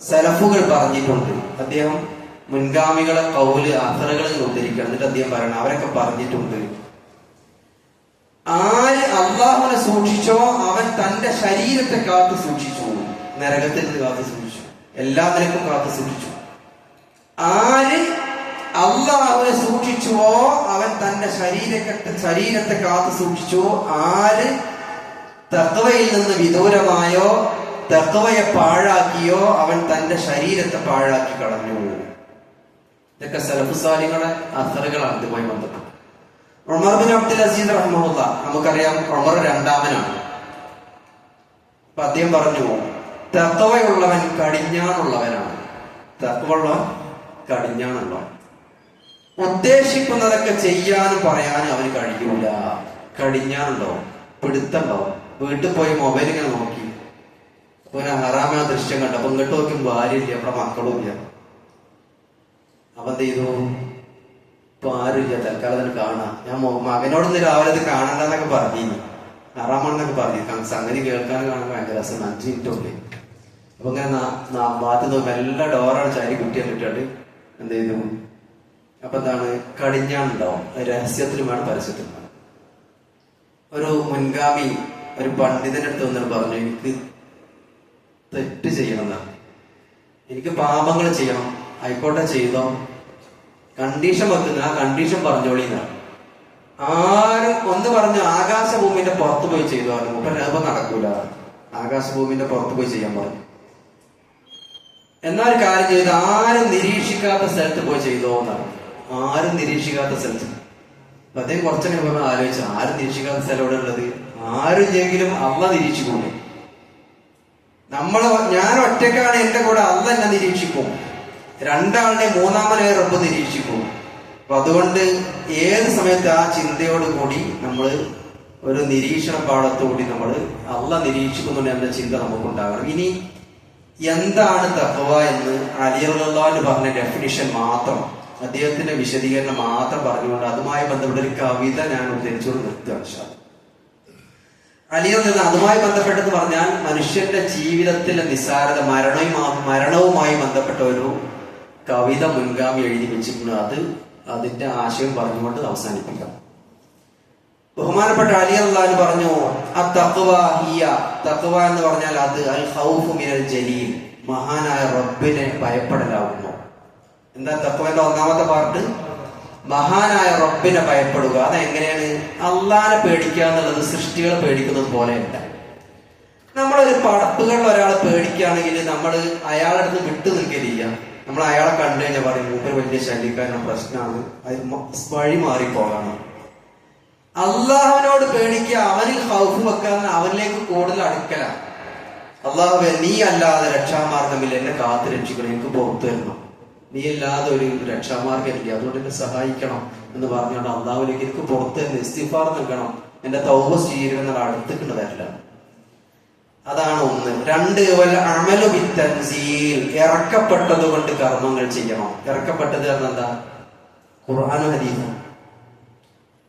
സലഫുകൾ പറഞ്ഞിട്ടുണ്ട്. അദ്ദേഹം മുൻഗാമികളെ കൗല് അസറുകളിൽ ഉദ്ധരിക്കണം. എന്നിട്ട് അദ്ദേഹം പറയണം, അവരൊക്കെ പറഞ്ഞിട്ടുണ്ട്, ആര് അള്ളാഹുവിനെ സൂക്ഷിച്ചോ അവൻ തന്റെ ശരീരത്തെ കാത്തു സൂക്ഷിച്ചു, നരകത്തിൽ നിന്ന് കാത്തു സൂക്ഷിച്ചു, എല്ലാ നിലക്കും കാത്തു സൂക്ഷിച്ചു. ആര് അള്ളാഹുവിനെ സൂക്ഷിച്ചുവോ അവൻ തന്റെ ശരീരത്തെ കാത്തു സൂക്ഷിച്ചു. ആര് തഖ്വയിൽ നിന്ന് വിദൂരമായോ തഖ്വയെ പാഴാക്കിയോ അവൻ തന്റെ ശരീരത്തെ പാഴാക്കി കളഞ്ഞു. ഇതൊക്കെ സലഫു സാലിഹുകളുടെ അസറുകളാണ് ഇതുമായി ബന്ധപ്പെട്ട്. ഉമർ ബിൻ അബ്ദുൽ അസീസ് റഹിമഹുല്ലാഹ്, നമുക്കറിയാം ഉമർ രണ്ടാമനാണ്. അപ്പൊ അദ്ദേഹം പറഞ്ഞു, തഖ്വയുള്ളവൻ കടിഞ്ഞാണുള്ളവനാണ്. തഖ്വയുള്ളവൻ കടിഞ്ഞാണുള്ളവൻ. ഉദ്ദേശിക്കുന്നതൊക്കെ ചെയ്യാനും പറയാനും അവന് കഴിയൂല. കടിഞ്ഞാണുണ്ടോ, പിടുത്തുണ്ടോ? വീട്ടിൽ പോയി മൊബൈൽ ഇങ്ങനെ നോക്കി പിന്നെ ഹറാമ ദൃശ്യം കണ്ടു. അപ്പൊ ഇങ്ങോട്ട് നോക്കും ഭാര്യയില്ല, അവിടെ മക്കളും ഇല്ല. അവൻ എന്ത് ചെയ്തു? ഇപ്പൊ ആരുമില്ല, തൽക്കാലം തന്നെ കാണാം. ഞാൻ മകനോടൊന്ന് രാവിലെ അത് കാണണ്ടെന്നൊക്കെ പറഞ്ഞിരുന്നു, ഹറാമാണെന്നൊക്കെ പറഞ്ഞു. സംഗതി കേൾക്കാനും കാണാൻ ഭയങ്കര രസം. 5 മിനിറ്റ് ഉള്ളേ. അപ്പൊ ഇങ്ങനെ ഭാഗത്ത് നോക്കി എല്ലാ ഡോറാണ് ചാരി കുട്ടിയെ കിട്ടിയിട്ട് എന്ത് ചെയ്തു? അപ്പൊ എന്താണ്? കടിഞ്ഞാണുണ്ടാവും. രഹസ്യത്തിലും വേണം, പരസ്യത്തിലും വേണം. ഒരു മുൻഗാമി ഒരു പണ്ഡിതന്റെ അടുത്ത് വന്നിട്ട് പറഞ്ഞു, എനിക്ക് തെറ്റ് ചെയ്യണം എന്നാണ്, എനിക്ക് പാപങ്ങൾ ചെയ്യണം. ആയിക്കോട്ടെ, ചെയ്തോ, കണ്ടീഷൻ വെക്കുന്ന ആ കണ്ടീഷൻ പറഞ്ഞോളി എന്നാണ്. ആരും ഒന്ന് പറഞ്ഞു ആകാശഭൂമിന്റെ പുറത്ത് പോയി ചെയ്തു പറഞ്ഞു. അപ്പൊ നടക്കൂല, ആകാശഭൂമിന്റെ പുറത്ത് പോയി ചെയ്യാൻ പറഞ്ഞു. എന്നാൽ കാര്യം ചെയ്ത് ആരും നിരീക്ഷിക്കാത്ത സ്ഥലത്ത് പോയി ചെയ്തോ എന്നാണ്. ആരും നിരീക്ഷിക്കാത്ത സ്ഥലത്ത്. അപ്പൊ അദ്ദേഹം കുറച്ചങ്ങനെ പറഞ്ഞാൽ ആലോചിച്ചു, ആരും നിരീക്ഷിക്കാത്ത സ്ഥലം എവിടെ ഉള്ളത്? ആരും എങ്കിലും അള്ളാഹ് നിരീക്ഷിക്കൂലേ? ഞാൻ ഒറ്റക്കാണ്, എന്റെ കൂടെ അള്ളാഹ് എന്നെ നിരീക്ഷിക്കും. രണ്ടാളിനെ മൂന്നാമനെ റബ്ബ് നിരീക്ഷിക്കും. അപ്പൊ അതുകൊണ്ട് ഏത് സമയത്ത് ആ ചിന്തയോട് കൂടി നമ്മൾ ഒരു നിരീക്ഷണ പാഠത്തോടി നമ്മൾ അള്ളാഹ് നിരീക്ഷിക്കുന്നുണ്ട് എന്ന ചിന്ത നമുക്കുണ്ടാകണം. ഇനി എന്താണ് തഖ്വ എന്ന് അലി റളിയല്ലാഹു അൻഹു പറഞ്ഞ ഡെഫിനിഷൻ മാത്രം, അദ്ദേഹത്തിന്റെ വിശദീകരണം മാത്രം പറഞ്ഞുകൊണ്ട് അതുമായി ബന്ധപ്പെട്ട ഒരു കവിത ഞാൻ ഉദ്ധരിച്ചുകൊണ്ട് നിർത്തുകയാണ്. അലി റളിയല്ലാഹു അതുമായി ബന്ധപ്പെട്ടെന്ന് പറഞ്ഞാൽ മനുഷ്യന്റെ ജീവിതത്തിലെ നിസ്സാരത, മരണവുമായി ബന്ധപ്പെട്ട ഒരു കവിത മുൻഗാമി എഴുതി വെച്ചിട്ടുണ്ട്. അതിന്റെ ആശയം പറഞ്ഞുകൊണ്ട് അവസാനിപ്പിക്കാം. ബഹുമാനപ്പെട്ട അലി റളിയല്ലാഹു അൻഹു പറഞ്ഞു, തഖ്വ എന്ന് പറഞ്ഞാൽ അത് അൽ ഖൗഫു മിനൽ ജലീൽ, മഹാനായ റബ്ബിനെ ഭയപ്പെടലാവുന്നു. എന്താ തഖ്വയുടെ ഒന്നാമത്തെ പാർട്ട്? മഹാനായ റബ്ബിനെ ഭയപ്പെടുക. അതെങ്ങനെയാണ്? അള്ളാനെ പേടിക്കുക എന്നുള്ളത് സൃഷ്ടികളെ പേടിക്കുന്നത് പോലെയല്ല. നമ്മളൊരു പടപ്പുകളിൽ ഒരാളെ പേടിക്കുകയാണെങ്കിൽ നമ്മൾ അയാളുടെ അടുത്ത് വിട്ടു നിൽക്കലില്ല. നമ്മൾ അയാളെ കണ്ടു കഴിഞ്ഞാൽ പറയും മൂപ്പര് വലിയ ശല്യക്കാരനും പ്രശ്നമാണ്, അത് വഴി മാറിപ്പോകാണ്. അള്ളാഹുവിനോട് പേടിക്കുക, അവനിൽ ഹൗഫ് വെക്കാൻ, അവനിലേക്ക് കൂടുതൽ അടുക്കല. അള്ളാഹുവേ, നീ അല്ലാതെ രക്ഷാമാർഗമില്ല, എന്നെ കാത്തു രക്ഷിക്കണം, എനിക്ക് പുറത്തു തരണം, നീ അല്ലാതെ ഒരു രക്ഷാമാർഗം ഇല്ല, അതുകൊണ്ട് എന്നെ സഹായിക്കണം എന്ന് പറഞ്ഞുകൊണ്ട് അള്ളാഹുലേക്ക് എനിക്ക് പുറത്തു തരുന്ന ഇസ്തിഗ്ഫാർ നൽകണം, എന്റെ തൗബ സ്വീകരിക്കുന്ന അടുത്തേക്ക് വരില്ല. അതാണ് ഒന്ന്. 2, വൽ അമലു ബിത്തൻസീൽ, ഇറക്കപ്പെട്ടത് കൊണ്ട് കർമ്മങ്ങൾ ചെയ്യണം. ഇറക്കപ്പെട്ടത് എന്താ? ഖുർആനും ഹദീസും.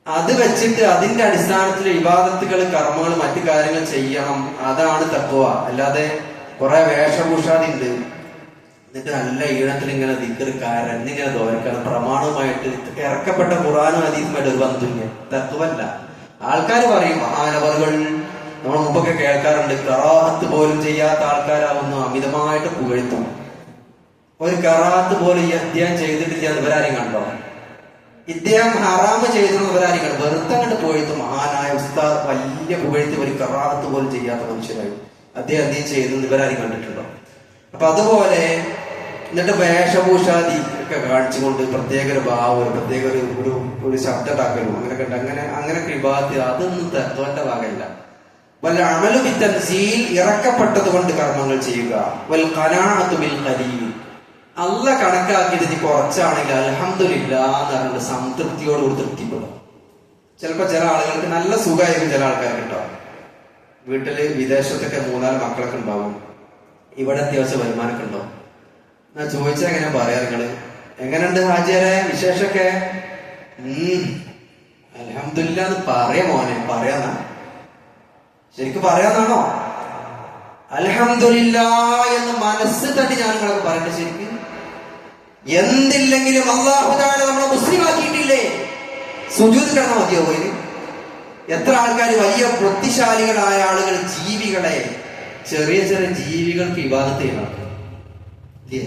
അത് വെച്ചിട്ട് അതിന്റെ അടിസ്ഥാനത്തിൽ ഇബാദത്തുകൾ, കർമ്മങ്ങൾ, മറ്റു കാര്യങ്ങൾ ചെയ്യണം. അതാണ് തഖ്വ. അല്ലാതെ കുറെ വേഷഭൂഷാദി ഉണ്ട്, എന്നിട്ട് നല്ല ഈണത്തിൽ ഇങ്ങനെ ദിക്കറ് കരഞ്ഞിങ്ങനെ തോരക്കാണ്. പ്രമാണവുമായിട്ട് ഇറക്കപ്പെട്ട ഖുർആനും ഹദീസുമായിട്ട് ഒരു ബന്ധമില്ല, തഖ്വല്ല. ആൾക്കാർ പറയും മഹാനവറുകൾ, നമ്മൾ മുമ്പൊക്കെ കേൾക്കാറുണ്ട്, ഖറാഅത്ത് പോലും ചെയ്യാത്ത ആൾക്കാരാവുന്നു അമിതമായിട്ട് പുകഴ്ത്തും. ഒരു ഖറാഅത്ത് പോലും ഈ അധ്യായം ചെയ്തിട്ടില്ല എന്ന് ഇവരാരും കണ്ടോ? ഇദ്ദേഹം ഹറാമ് ചെയ്തെന്ന് ഇവരാരും കണ്ടു? വെറുതെ കണ്ട് പുകഴ്ത്തും. മഹാനായ ഉസ്താദ് വലിയ പുകഴ്ത്തി ഒരു ഖറാഅത്ത് പോലും ചെയ്യാത്ത മനുഷ്യരായി അദ്ദേഹം എന്തെങ്കിലും ചെയ്തെന്ന് ഇവരാരും കണ്ടിട്ടുണ്ടോ? അപ്പൊ അതുപോലെ എന്നിട്ട് വേഷഭൂഷാദി ഒക്കെ കാണിച്ചുകൊണ്ട് പ്രത്യേക ഒരു ഭാവം, പ്രത്യേക ഒരു ശബ്ദത്താക്കലും അങ്ങനെയൊക്കെ ഉണ്ട്. അങ്ങനെ വിഭാഗത്തിൽ അതൊന്നും തത്വന്റെ ഭാഗമല്ല. വല്ല അമലു ബിത്തൻസീൽ, ഇറക്കപ്പെട്ടത് കൊണ്ട് കർമ്മങ്ങൾ ചെയ്യുക. വൽ ഖനാഅതു ബിൽ ഖലീൽ, അല്ല കണക്കാക്കിയിട്ട് നീ കുറച്ചാണെങ്കിൽ അൽഹംദുലില്ലാഹ് എന്ന് പറഞ്ഞിട്ട് സംതൃപ്തിയോടുകൂടി തൃപ്തിപ്പെടും. ചിലപ്പോ ചില ആളുകൾക്ക് നല്ല സുഖമായിരിക്കും, ചില ആൾക്കാർക്ക് കേട്ടോ. വീട്ടില് വിദേശത്തൊക്കെ 3-4 മക്കളൊക്കെ ഉണ്ടാവും, ഇവിടെ അത്യാവശ്യം വരുമാനമൊക്കെ ഉണ്ടാവും. ഞാൻ ചോദിച്ചാൽ എങ്ങനെ പറയാ, നിങ്ങള് എങ്ങനെയുണ്ട് ഹാജിയരെ വിശേഷമൊക്കെ? അൽഹംദുലില്ലാഹ് എന്ന് പറയാ മോനെ, പറയാന്നാ? ശരിക്കും പറയാന്നാണോ? അൽഹംദുലില്ലാഹ് എന്ന് മനസ്സ് തട്ടി ഞാൻ നിങ്ങളൊക്കെ പറയട്ടെ. ശരിക്കും എന്തില്ലെങ്കിലും അല്ലാഹു തആല നമ്മളെ മുസ്ലിം ആക്കിയിട്ടില്ലേ? സുജൂദ് കിടന്ന മതിയോ പോയി? എത്ര ആൾക്കാർ വലിയ ബുദ്ധിശാലികളായ ആളുകൾ ജീവികളെ, ചെറിയ ചെറിയ ജീവികൾക്ക് ഇബാദത്ത് ചെയ്യണം ഇല്ലേ?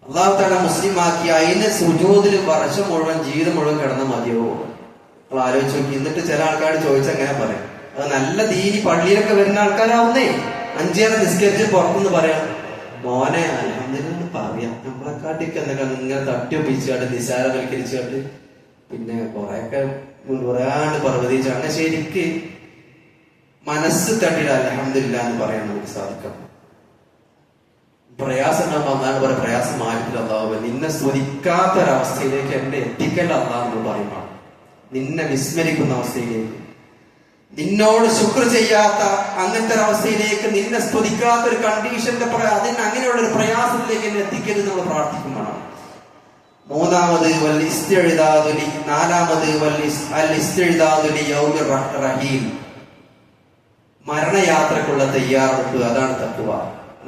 അല്ലാഹു തആല മുസ്ലിം ആക്കി അതിന്റെ സുജൂദിൽ വർഷം മുഴുവൻ, ജീവിതം മുഴുവൻ കിടന്ന മതിയോ? നമ്മൾ ആലോചിച്ച് നോക്കി. എന്നിട്ട് ചില ആൾക്കാർ ചോദിച്ചാൽ എങ്ങനെ പറയാം? അത് നല്ല ദീനി പള്ളിയിലൊക്കെ വരുന്ന ആൾക്കാരാവുന്നേ, 5 നേരം നിസ്കരിച്ച് പുറത്തുനിന്ന് പറയാം മോനെ അൽഹംദുലില്ലാഹ് പറയാം. നമ്മളെക്കാട്ടിക്ക് എന്തൊക്കെ ഇങ്ങനെ തട്ടിയൊപ്പിച്ചാണ്ട് നിസാരവൽക്കരിച്ചാണ്ട് പിന്നെ കുറെയൊക്കെ മുൻപുറാണ്ട് പർവ്വതിച്ച് അങ്ങനെ ശരിക്ക് മനസ്സ് തട്ടിയിട്ട് അൽഹംദുലില്ലാഹ് എന്ന് പറയാൻ നമുക്ക് സാധിക്കണം. പ്രയാസം ഉണ്ടാകുമ്പോൾ അല്ലാണ്ട് പറയാം, പ്രയാസം മാറ്റില്ല അല്ലാഹു, നിന്നെ സ്തുതിക്കാത്തൊരവസ്ഥയിലേക്ക് എന്നെ എത്തിക്കല്ല അല്ലാഹ് എന്ന് പറയുമ്പോൾ, നിന്നെ വിസ്മരിക്കുന്ന അവസ്ഥയിലേക്ക്, നിന്നോട് ശുക്ർ ചെയ്യാത്ത അങ്ങനത്തെ ഒരു അവസ്ഥയിലേക്ക്, നിന്നെ സ്തുതിക്കാത്ത ഒരു കണ്ടീഷന്റെ അങ്ങനെയുള്ള ഒരു പ്രയാസത്തിലേക്ക് എന്നെ എത്തിക്കരുത് നമ്മൾ പ്രാർത്ഥിക്കുമ്പോൾ. 3-ാമത് വൽ ഇസ്തിഅദാദുലി, 4-ാമത് അൽ ഇസ്തിഅദാദുലി യൗമിർ റഹീൽ, മരണയാത്രക്കുള്ള തയ്യാറെടുപ്പ്. അതാണ് തഖ്വ.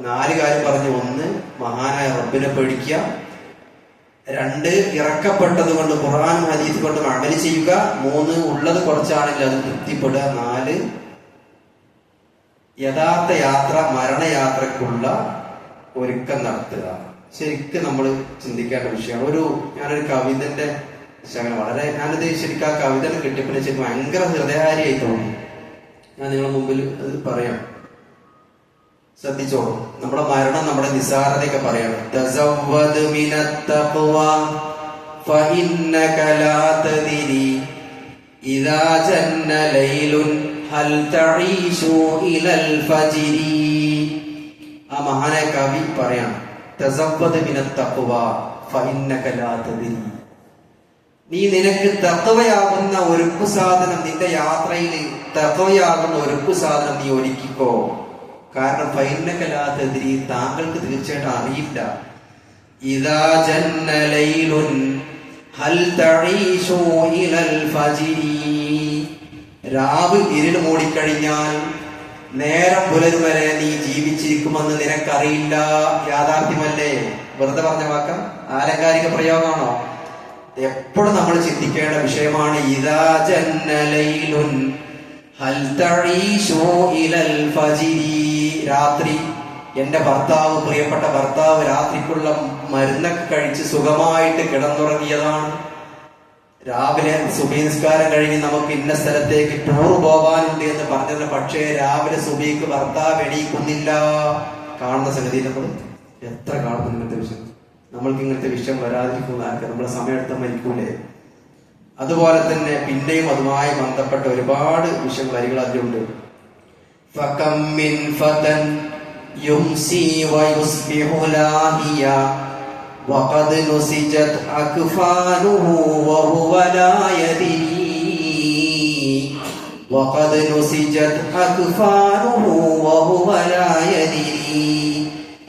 4 കാര്യം പറഞ്ഞു. 1 മഹാനായ റബ്ബിനെ പേടിക്കുക, 2 ഇറക്കപ്പെട്ടത് കൊണ്ട് ഖുർആനും ഹദീസ് കൊണ്ട് അമൽ ചെയ്യുക, 3 ഉള്ളത് കുറച്ചാണെങ്കിൽ അത് തൃപ്തിപ്പെടുക, 4 യഥാർത്ഥ യാത്ര മരണയാത്രക്കുള്ള ഒരുക്കം നടത്തുക. ശരിക്കും നമ്മൾ ചിന്തിക്കേണ്ട വിഷയമാണ്. ഞാനൊരു കവിതന്റെ വളരെ, ഞാനിത് ശരിക്കും ആ കവിത കിട്ടിയപ്പോൾ ശരിക്കും ഭയങ്കര ഹൃദയഹാരിയായി തോന്നി. ഞാൻ നിങ്ങളുടെ മുമ്പിൽ അത് പറയാം, ശ്രദ്ധിച്ചോളൂ. നമ്മുടെ മരണം നമ്മുടെ നിസാരതയൊക്കെ പറയാണ്. തസവ്വദ് മിനത് തഖ്വ ഫഇന്നക ലാ തദ്രി ഇദാ ജന്ന ലൈലുൻ ഹൽ തഈശു ഇലൽ ഫജ്രി. ആ മഹാനായ കവി പറയാണ്, തസവ്വദ് മിനത് തഖ്വ ഫഇന്നക ലാ തദ്രി, നീ നിനക്ക് തഖ്വയാകുന്ന ഒരുക്കു സാധനം, നിന്റെ യാത്രയിൽ തഖ്വയാകുന്ന ഒരുക്കു സാധനം നീ ഒരുക്കിക്കോ. കാരണം ഫഇന്നക ലാ തദ്രി, താങ്കൾക്ക് തീർച്ചയായിട്ടും അറിയില്ല. ഇദാ ജന്ന ലൈലുൻ ഹൽ തഈശു ഇലൽ ഫജ്രി, രാവ് ഇരുൾ മൂടിക്കഴിഞ്ഞാൽ നേരം പുലരും വരെ നീ ജീവിച്ചിരിക്കുമെന്ന് നിനക്കറിയില്ല. യാഥാർത്ഥ്യമല്ലേ? വെറുതെ പറഞ്ഞ വാക്ക, ആലങ്കാരിക പ്രയോഗമാണോ? എപ്പോഴും നമ്മൾ ചിന്തിക്കേണ്ട വിഷയമാണ്. ഇദാ ജന്ന ലൈലുൻ ഹൽ തഈശു ഇലൽ ഫജ്രി, രാത്രി എന്റെ ഭർത്താവ്, പ്രിയപ്പെട്ട ഭർത്താവ് രാത്രിക്കുള്ള മരുന്നൊക്കെ കഴിച്ച് സുഖമായിട്ട് കിടന്നുറങ്ങിയതാണ്. രാവിലെ സുബഹി നിസ്കാരം കഴിഞ്ഞ് നമുക്ക് ഇന്ന സ്ഥലത്തേക്ക് ടൂർ പോകാനുണ്ട് എന്ന് പറഞ്ഞത്, പക്ഷേ രാവിലെ സുബഹിക്ക് ഭർത്താവ് എണീക്കുന്നില്ല. കാണുന്ന സംഗതി നമ്മൾ എത്ര കാണുന്നു ഇങ്ങനത്തെ വിഷയം. നമ്മൾക്ക് ഇങ്ങനത്തെ വിഷയം വരാതിരിക്കുന്ന ആൾക്കാർ നമ്മളെ സമയത്ത് മരിക്കൂലേ? അതുപോലെ തന്നെ പിന്നെയും അതുമായി ബന്ധപ്പെട്ട ഒരുപാട് വിഷയങ്ങൾ അരികൾ അതിലുണ്ട്. ഫകം മിൻ ഫതൻ യുംസി വയുസ്ബിഹു ലാഹിയ വഖദ് നുസിജത് അക്ഫാനുഹു വഹുവ ലാ യദരി വഖദ് നുസിജത് അക്ഫാനുഹു വഹുവ ലാ യദരി.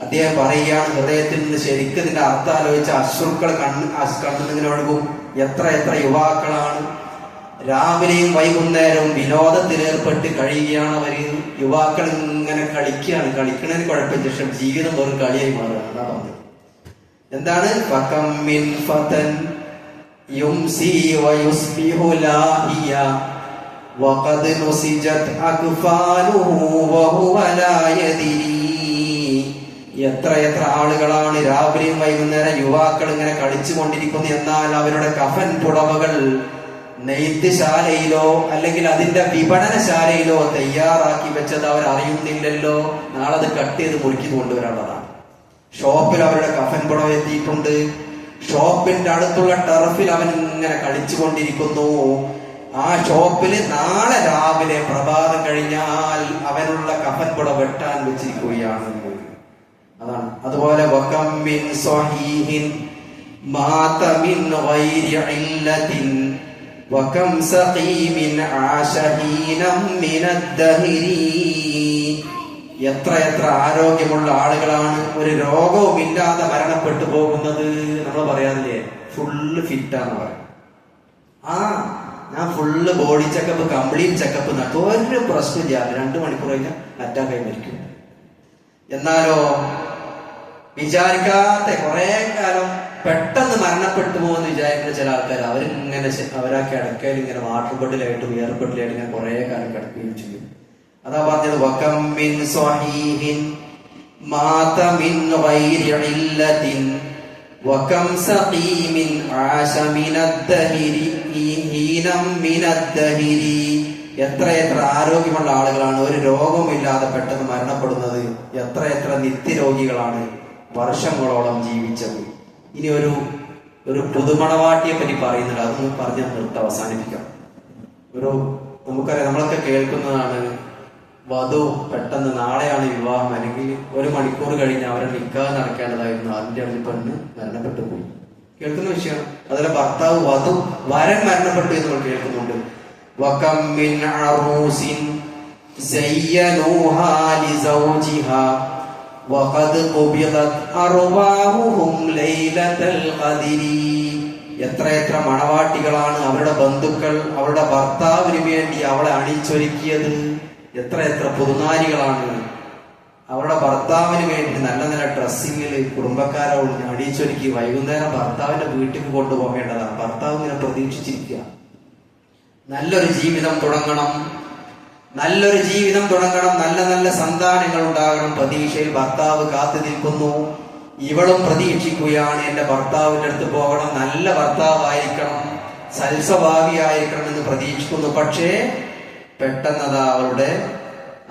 അദ്ദേഹം പറയുകയാണ്, ഹൃദയത്തിൽ നിന്ന് ശരിക്കും ഇതിന്റെ അർത്ഥം ആലോചിച്ച അശ്രുക്കൾ കണ്ണിങ്ങനെ ഒഴുകും. എത്ര യുവാക്കളാണ് രാവിലെയും വൈകുന്നേരവും വിനോദത്തിൽ ഏർപ്പെട്ട് കഴിയുകയാണ് അവര്. യുവാക്കൾ ഇങ്ങനെ കളിക്കുകയാണ്. കളിക്കണതിന് കുഴപ്പമില്ല, പക്ഷെ ജീവിതം വെറും കളിയായി മാറുകയാണ്. അതാ പറഞ്ഞത്. എന്താണ്? ഫകം മിൻ ഫതൻ യുംസി വയുസ്ബിഹു ലാഹിയ വഖദ് നുസിജത് അക്ഫാലുഹു വഹുവ ലാ യദ്രി. എത്ര എത്ര ആളുകളാണ് രാവിലെയും വൈകുന്നേരം യുവാക്കൾ ഇങ്ങനെ കളിച്ചു കൊണ്ടിരിക്കുന്നു. എന്നാൽ അവരുടെ കഫൻ പുടവകൾ നെയ്ത്തുശാലയിലോ അല്ലെങ്കിൽ അതിന്റെ വിപണനശാലയിലോ തയ്യാറാക്കി വെച്ചത് അവർ അറിയുന്നില്ലല്ലോ. നാളെ അത് കട്ട് ചെയ്ത് മുറുക്കി കൊണ്ടുവരാനുള്ളതാണ്. ഷോപ്പിൽ അവരുടെ കഫൻ പുടവ എത്തിയിട്ടുണ്ട്. ഷോപ്പിന്റെ അടുത്തുള്ള ടർഫിൽ അവൻ ഇങ്ങനെ കളിച്ചു കൊണ്ടിരിക്കുന്നു. ആ ഷോപ്പിൽ നാളെ രാവിലെ പ്രഭാതം കഴിഞ്ഞാൽ അവനുള്ള കഫൻ പുടവ വെട്ടാൻ വെച്ചിരിക്കുകയാണ്. അതാണ്. അതുപോലെ വകം മിൻ സ്വഹീഹിൻ മാത മിൻ ഗൈരി ഇല്ലത്തിൻ വകം സഖീമിൻ ആശ ഹീനം മിനദ്ദഹരി. എത്ര എത്ര ആരോഗ്യമുള്ള ആളുകളാണ് ഒരു രോഗവും ഇല്ലാതെ മരണപ്പെട്ടു പോകുന്നത്. നമ്മൾ പറയാറില്ലേ, ഫുള്ള് ഫിറ്റാന്ന് പറയും. ഞാൻ full body checkup, complete checkup നടത്തും, ഒരു പ്രശ്നമില്ല. 2 മണിക്കൂർ കഴിഞ്ഞാൽ അറ്റാക്കായി മരിക്കും. എന്നാലോ വിചാരിക്കാത്ത കുറെ കാലം പെട്ടെന്ന് മരണപ്പെട്ടു പോകുമെന്ന് വിചാരിക്കുന്ന ചില ആൾക്കാർ അവരിങ്ങനെ അവരാ കിടക്കയിൽ ഇങ്ങനെ വാട്ടർ ബെഡിലായിട്ട് വിയർബെഡിലായിട്ട് ഇങ്ങനെ കുറെ കാലം കിടക്കുകയും ചെയ്യും. അതാ പറഞ്ഞത് വകം മിൻ സ്വഹീഹിൻ മാത മിൻ ഗൈരി ഇല്ലത്തിൻ വകം സഖീമിൻ ആശ മിനദ്ദഹരി ഹീനം മിനദ്ദഹരി. എത്ര എത്ര ആരോഗ്യമുള്ള ആളുകളാണ് ഒരു രോഗമില്ലാതെ പെട്ടെന്ന് മരണപ്പെടുന്നത്. എത്ര എത്ര നിത്യരോഗികളാണ് വർഷങ്ങളോളം ജീവിച്ചത്. ഇനി ഒരു പുതുമണവാട്ടിയെ പറ്റി പറയുന്നുണ്ട്. അതൊന്ന് പറഞ്ഞ് നിർത്തി അവസാനിപ്പിക്കാം. നമുക്കറിയാം, നമ്മളൊക്കെ കേൾക്കുന്നതാണ്, വധു പെട്ടെന്ന് നാളെയാണ് വിവാഹം, അല്ലെങ്കിൽ 1 മണിക്കൂർ കഴിഞ്ഞ് അവരെ നിക്കാഹ് നടക്കേണ്ടതായിരുന്നു, അതിന്റെ അടുത്ത് പെണ്ണ് മരണപ്പെട്ടു പോയി. കേൾക്കുന്ന വിഷയമാണ്. അതുപോലെ ഭർത്താവ് വരൻ മരണപ്പെട്ടു എന്ന് നമ്മൾ കേൾക്കുന്നുണ്ട്. വകം മിൻ അറൂസിൻ സയ്യനൂഹാ ലിസൗജിഹാ വഖദ് ഖുബിദത് അർവാഹുഹും ലൈലത്തൽ ഖദ്രി. എത്ര എത്ര മണവാട്ടികളാണ് അവരുടെ ബന്ധുക്കൾ അവരുടെ ഭർത്താവിന് വേണ്ടി അവളെ അണിച്ചൊരുക്കിയത്. എത്ര എത്ര പുതുനാരികളാണ് അവരുടെ ഭർത്താവിന് വേണ്ടി നല്ല നല്ല ഡ്രസ്സിങ്ങിൽ കുടുംബക്കാരെ അണിയിച്ചൊരുക്കി വൈകുന്നേരം ഭർത്താവിന്റെ വീട്ടിൽ കൊണ്ടുപോകേണ്ടതാണ്. ഭർത്താവ് ഇങ്ങനെ പ്രതീക്ഷിച്ചിരിക്കുക, നല്ലൊരു ജീവിതം തുടങ്ങണം, നല്ലൊരു ജീവിതം തുടങ്ങണം, നല്ല നല്ല സന്താനങ്ങൾ ഉണ്ടാകണം. പ്രതീക്ഷയിൽ ഭർത്താവ് കാത്തു നിൽക്കുന്നു. ഇവളും പ്രതീക്ഷിക്കുകയാണ്, എന്റെ ഭർത്താവിന്റെ അടുത്ത് പോകണം, നല്ല ഭർത്താവായിരിക്കണം, സൽസ്വഭാവിയായിരിക്കണം എന്ന് പ്രതീക്ഷിക്കുന്നു. പക്ഷേ പെട്ടെന്നതാ അവളുടെ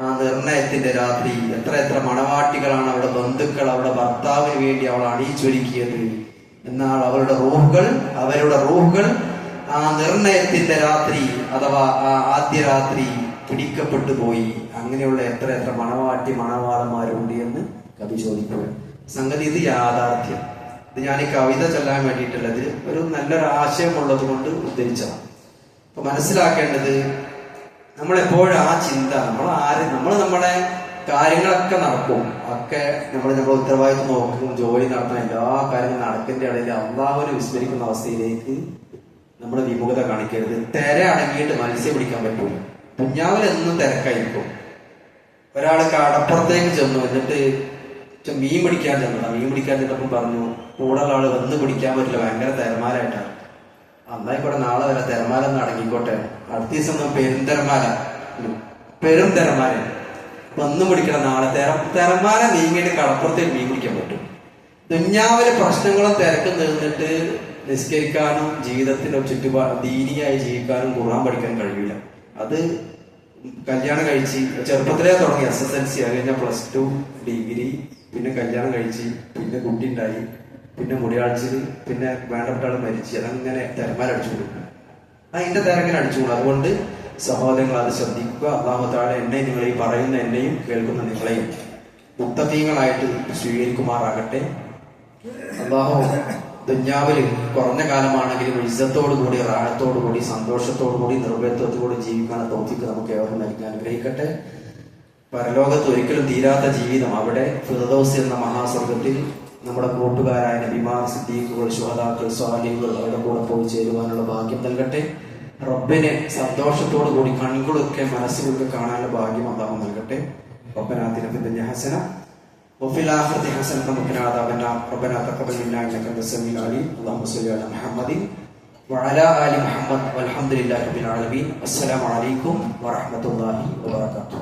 ആ നിർണയത്തിന്റെ രാത്രി. എത്ര എത്ര മണവാട്ടികളാണ് അവളുടെ ബന്ധുക്കൾ അവളുടെ ഭർത്താവിന് വേണ്ടി അവൾ അണിയിച്ചൊരുക്കിയത്. എന്നാൽ അവരുടെ റൂഹുകൾ ആ നിർണയത്തിന്റെ രാത്രി അഥവാ ആ ആദ്യ രാത്രി പിടിക്കപ്പെട്ടു പോയി. അങ്ങനെയുള്ള എത്ര എത്ര മണവാളന്മാരുണ്ട് എന്ന് കവി ചോദിക്കുക. സംഗതി ഇത് യാഥാർത്ഥ്യം. ഇത് ഞാൻ ഈ കവിത ചൊല്ലാൻ വേണ്ടിയിട്ടുള്ളത് ഒരു നല്ലൊരു ആശയം ഉള്ളത് കൊണ്ട് ഉദ്ധരിച്ചതാണ്. അപ്പൊ മനസ്സിലാക്കേണ്ടത്, നമ്മളെപ്പോഴും ആ ചിന്ത നമ്മൾ നമ്മുടെ കാര്യങ്ങളൊക്കെ നടക്കും, ഒക്കെ നമ്മുടെ ഉത്തരവാദിത്വം നോക്കും, ജോലി നടത്തുന്ന എല്ലാ കാര്യങ്ങളും നടക്കുന്ന ഇടയിൽ അള്ളാഹുവിനെ വിസ്മരിക്കുന്ന അവസ്ഥയിലേക്ക് നമ്മൾ വിമുഖത കാണിക്കരുത്. തിര അടങ്ങിയിട്ട് മത്സ്യം പിടിക്കാൻ പറ്റൂല. കുഞ്ഞാവിൽ എന്നും തിരക്കായിരിക്കും. ഒരാള് കടപ്പുറത്തേക്ക് ചെന്നു, എന്നിട്ട് മീൻ പിടിക്കാൻ ചെന്നപ്പം പറഞ്ഞു, കൂടുതൽ ആള് വന്ന് പിടിക്കാൻ പറ്റില്ല, ഭയങ്കര തിരമാലായിട്ടാണ്. അന്നായിക്കോട്ടെ, നാളെ വരെ തിരമാല ഒന്ന് അടങ്ങിക്കോട്ടെ, അടുത്ത ദിവസം പെരും തിരമാല വന്നും പിടിക്കണം, നാളെ തിരമാല നീങ്ങിയിട്ട് കടപ്പുറത്തേക്ക് മീൻ പിടിക്കാൻ പറ്റും. ദുഞ്ഞാവിലെ പ്രശ്നങ്ങളും തിരക്കും നിന്നിട്ട് നിസ്കരിക്കാനും ജീവിതത്തിന്റെ ചുറ്റുപാട് ദീനിയായി ജീവിക്കാനും ഖുർആൻ പഠിക്കാനും കഴിയില്ല. അത് കല്യാണം കഴിച്ച് ചെറുപ്പത്തിലേ തുടങ്ങി, SSLC അത് കഴിഞ്ഞാൽ +2 ഡിഗ്രി, പിന്നെ കല്യാണം കഴിച്ച്, പിന്നെ കുട്ടി ഉണ്ടായി, പിന്നെ മുടിയാഴ്ചയിൽ, പിന്നെ വേണ്ടപ്പെട്ട ആൾ മരിച്ച്, അതങ്ങനെ തിരമാലടിച്ചു കൊടുക്കും. അതിന്റെ തിരങ്ങനെ അടിച്ചുകൂടും. അതുകൊണ്ട് സഹോദരങ്ങൾ അത് ശ്രദ്ധിക്കുക. അല്ലാഹു തആല എന്നെയും നിങ്ങൾ ഈ പറയുന്ന എന്നെയും കേൾക്കുന്ന നിങ്ങളെയും മുത്തഖീങ്ങളായിട്ട് സ്വീകരിക്കുമാറാകട്ടെ. അല്ലാഹു ദുനിയാവില് കുറഞ്ഞ കാലമാണെങ്കിലും ഇസ്സത്തോടുകൂടി, റാഹത്തോടുകൂടി, സന്തോഷത്തോടുകൂടി, നിർഭയത്വത്തോടുകൂടി ജീവിക്കാൻ തൗഫീഖ് നമുക്ക് ഏവർക്കും നൽകാൻ അനുഗ്രഹിക്കട്ടെ. പരലോകത്ത് ഒരിക്കലും തീരാത്ത ജീവിതം, അവിടെ ഫിർദൗസ് എന്ന മഹാസ്വർഗത്തിൽ നമ്മുടെ കൂട്ടുകാരായ നബിമാർ, സിദ്ദീഖുകൾ, ശുഹദാക്കൾ, സ്വാലിഹുകൾ അവരുടെ കൂടെ പോയി ചേരുവാനുള്ള ഭാഗ്യം നൽകട്ടെ. റബ്ബിനെ സന്തോഷത്തോടു കൂടി കൺകളൊക്കെ മനസ്സുകളൊക്കെ കാണാനുള്ള ഭാഗ്യം അല്ലാഹു നൽകട്ടെ. റബ്ബനാ ആതിനാ ഫിദ്ദുനിയ ഹസന വഫിൽ ആഖിറതി ഹസനത വഖിനാ അദാബന്നാർ. റബ്ബനാ തഖബ്ബൽ മിന്നാ ഇന്നക അൻതസ് സമീഉൽ അലീം. അല്ലാഹുമ്മ സ്വല്ലി അലാ മുഹമ്മദിൻ വഅലാ ആലി മുഹമ്മദ് വൽഹംദുലില്ലാഹി റബ്ബിൽ ആലമീൻ. അസ്സലാമു അലൈക്കും വറഹ്മത്തുള്ളാഹി വബറകാതുഹു.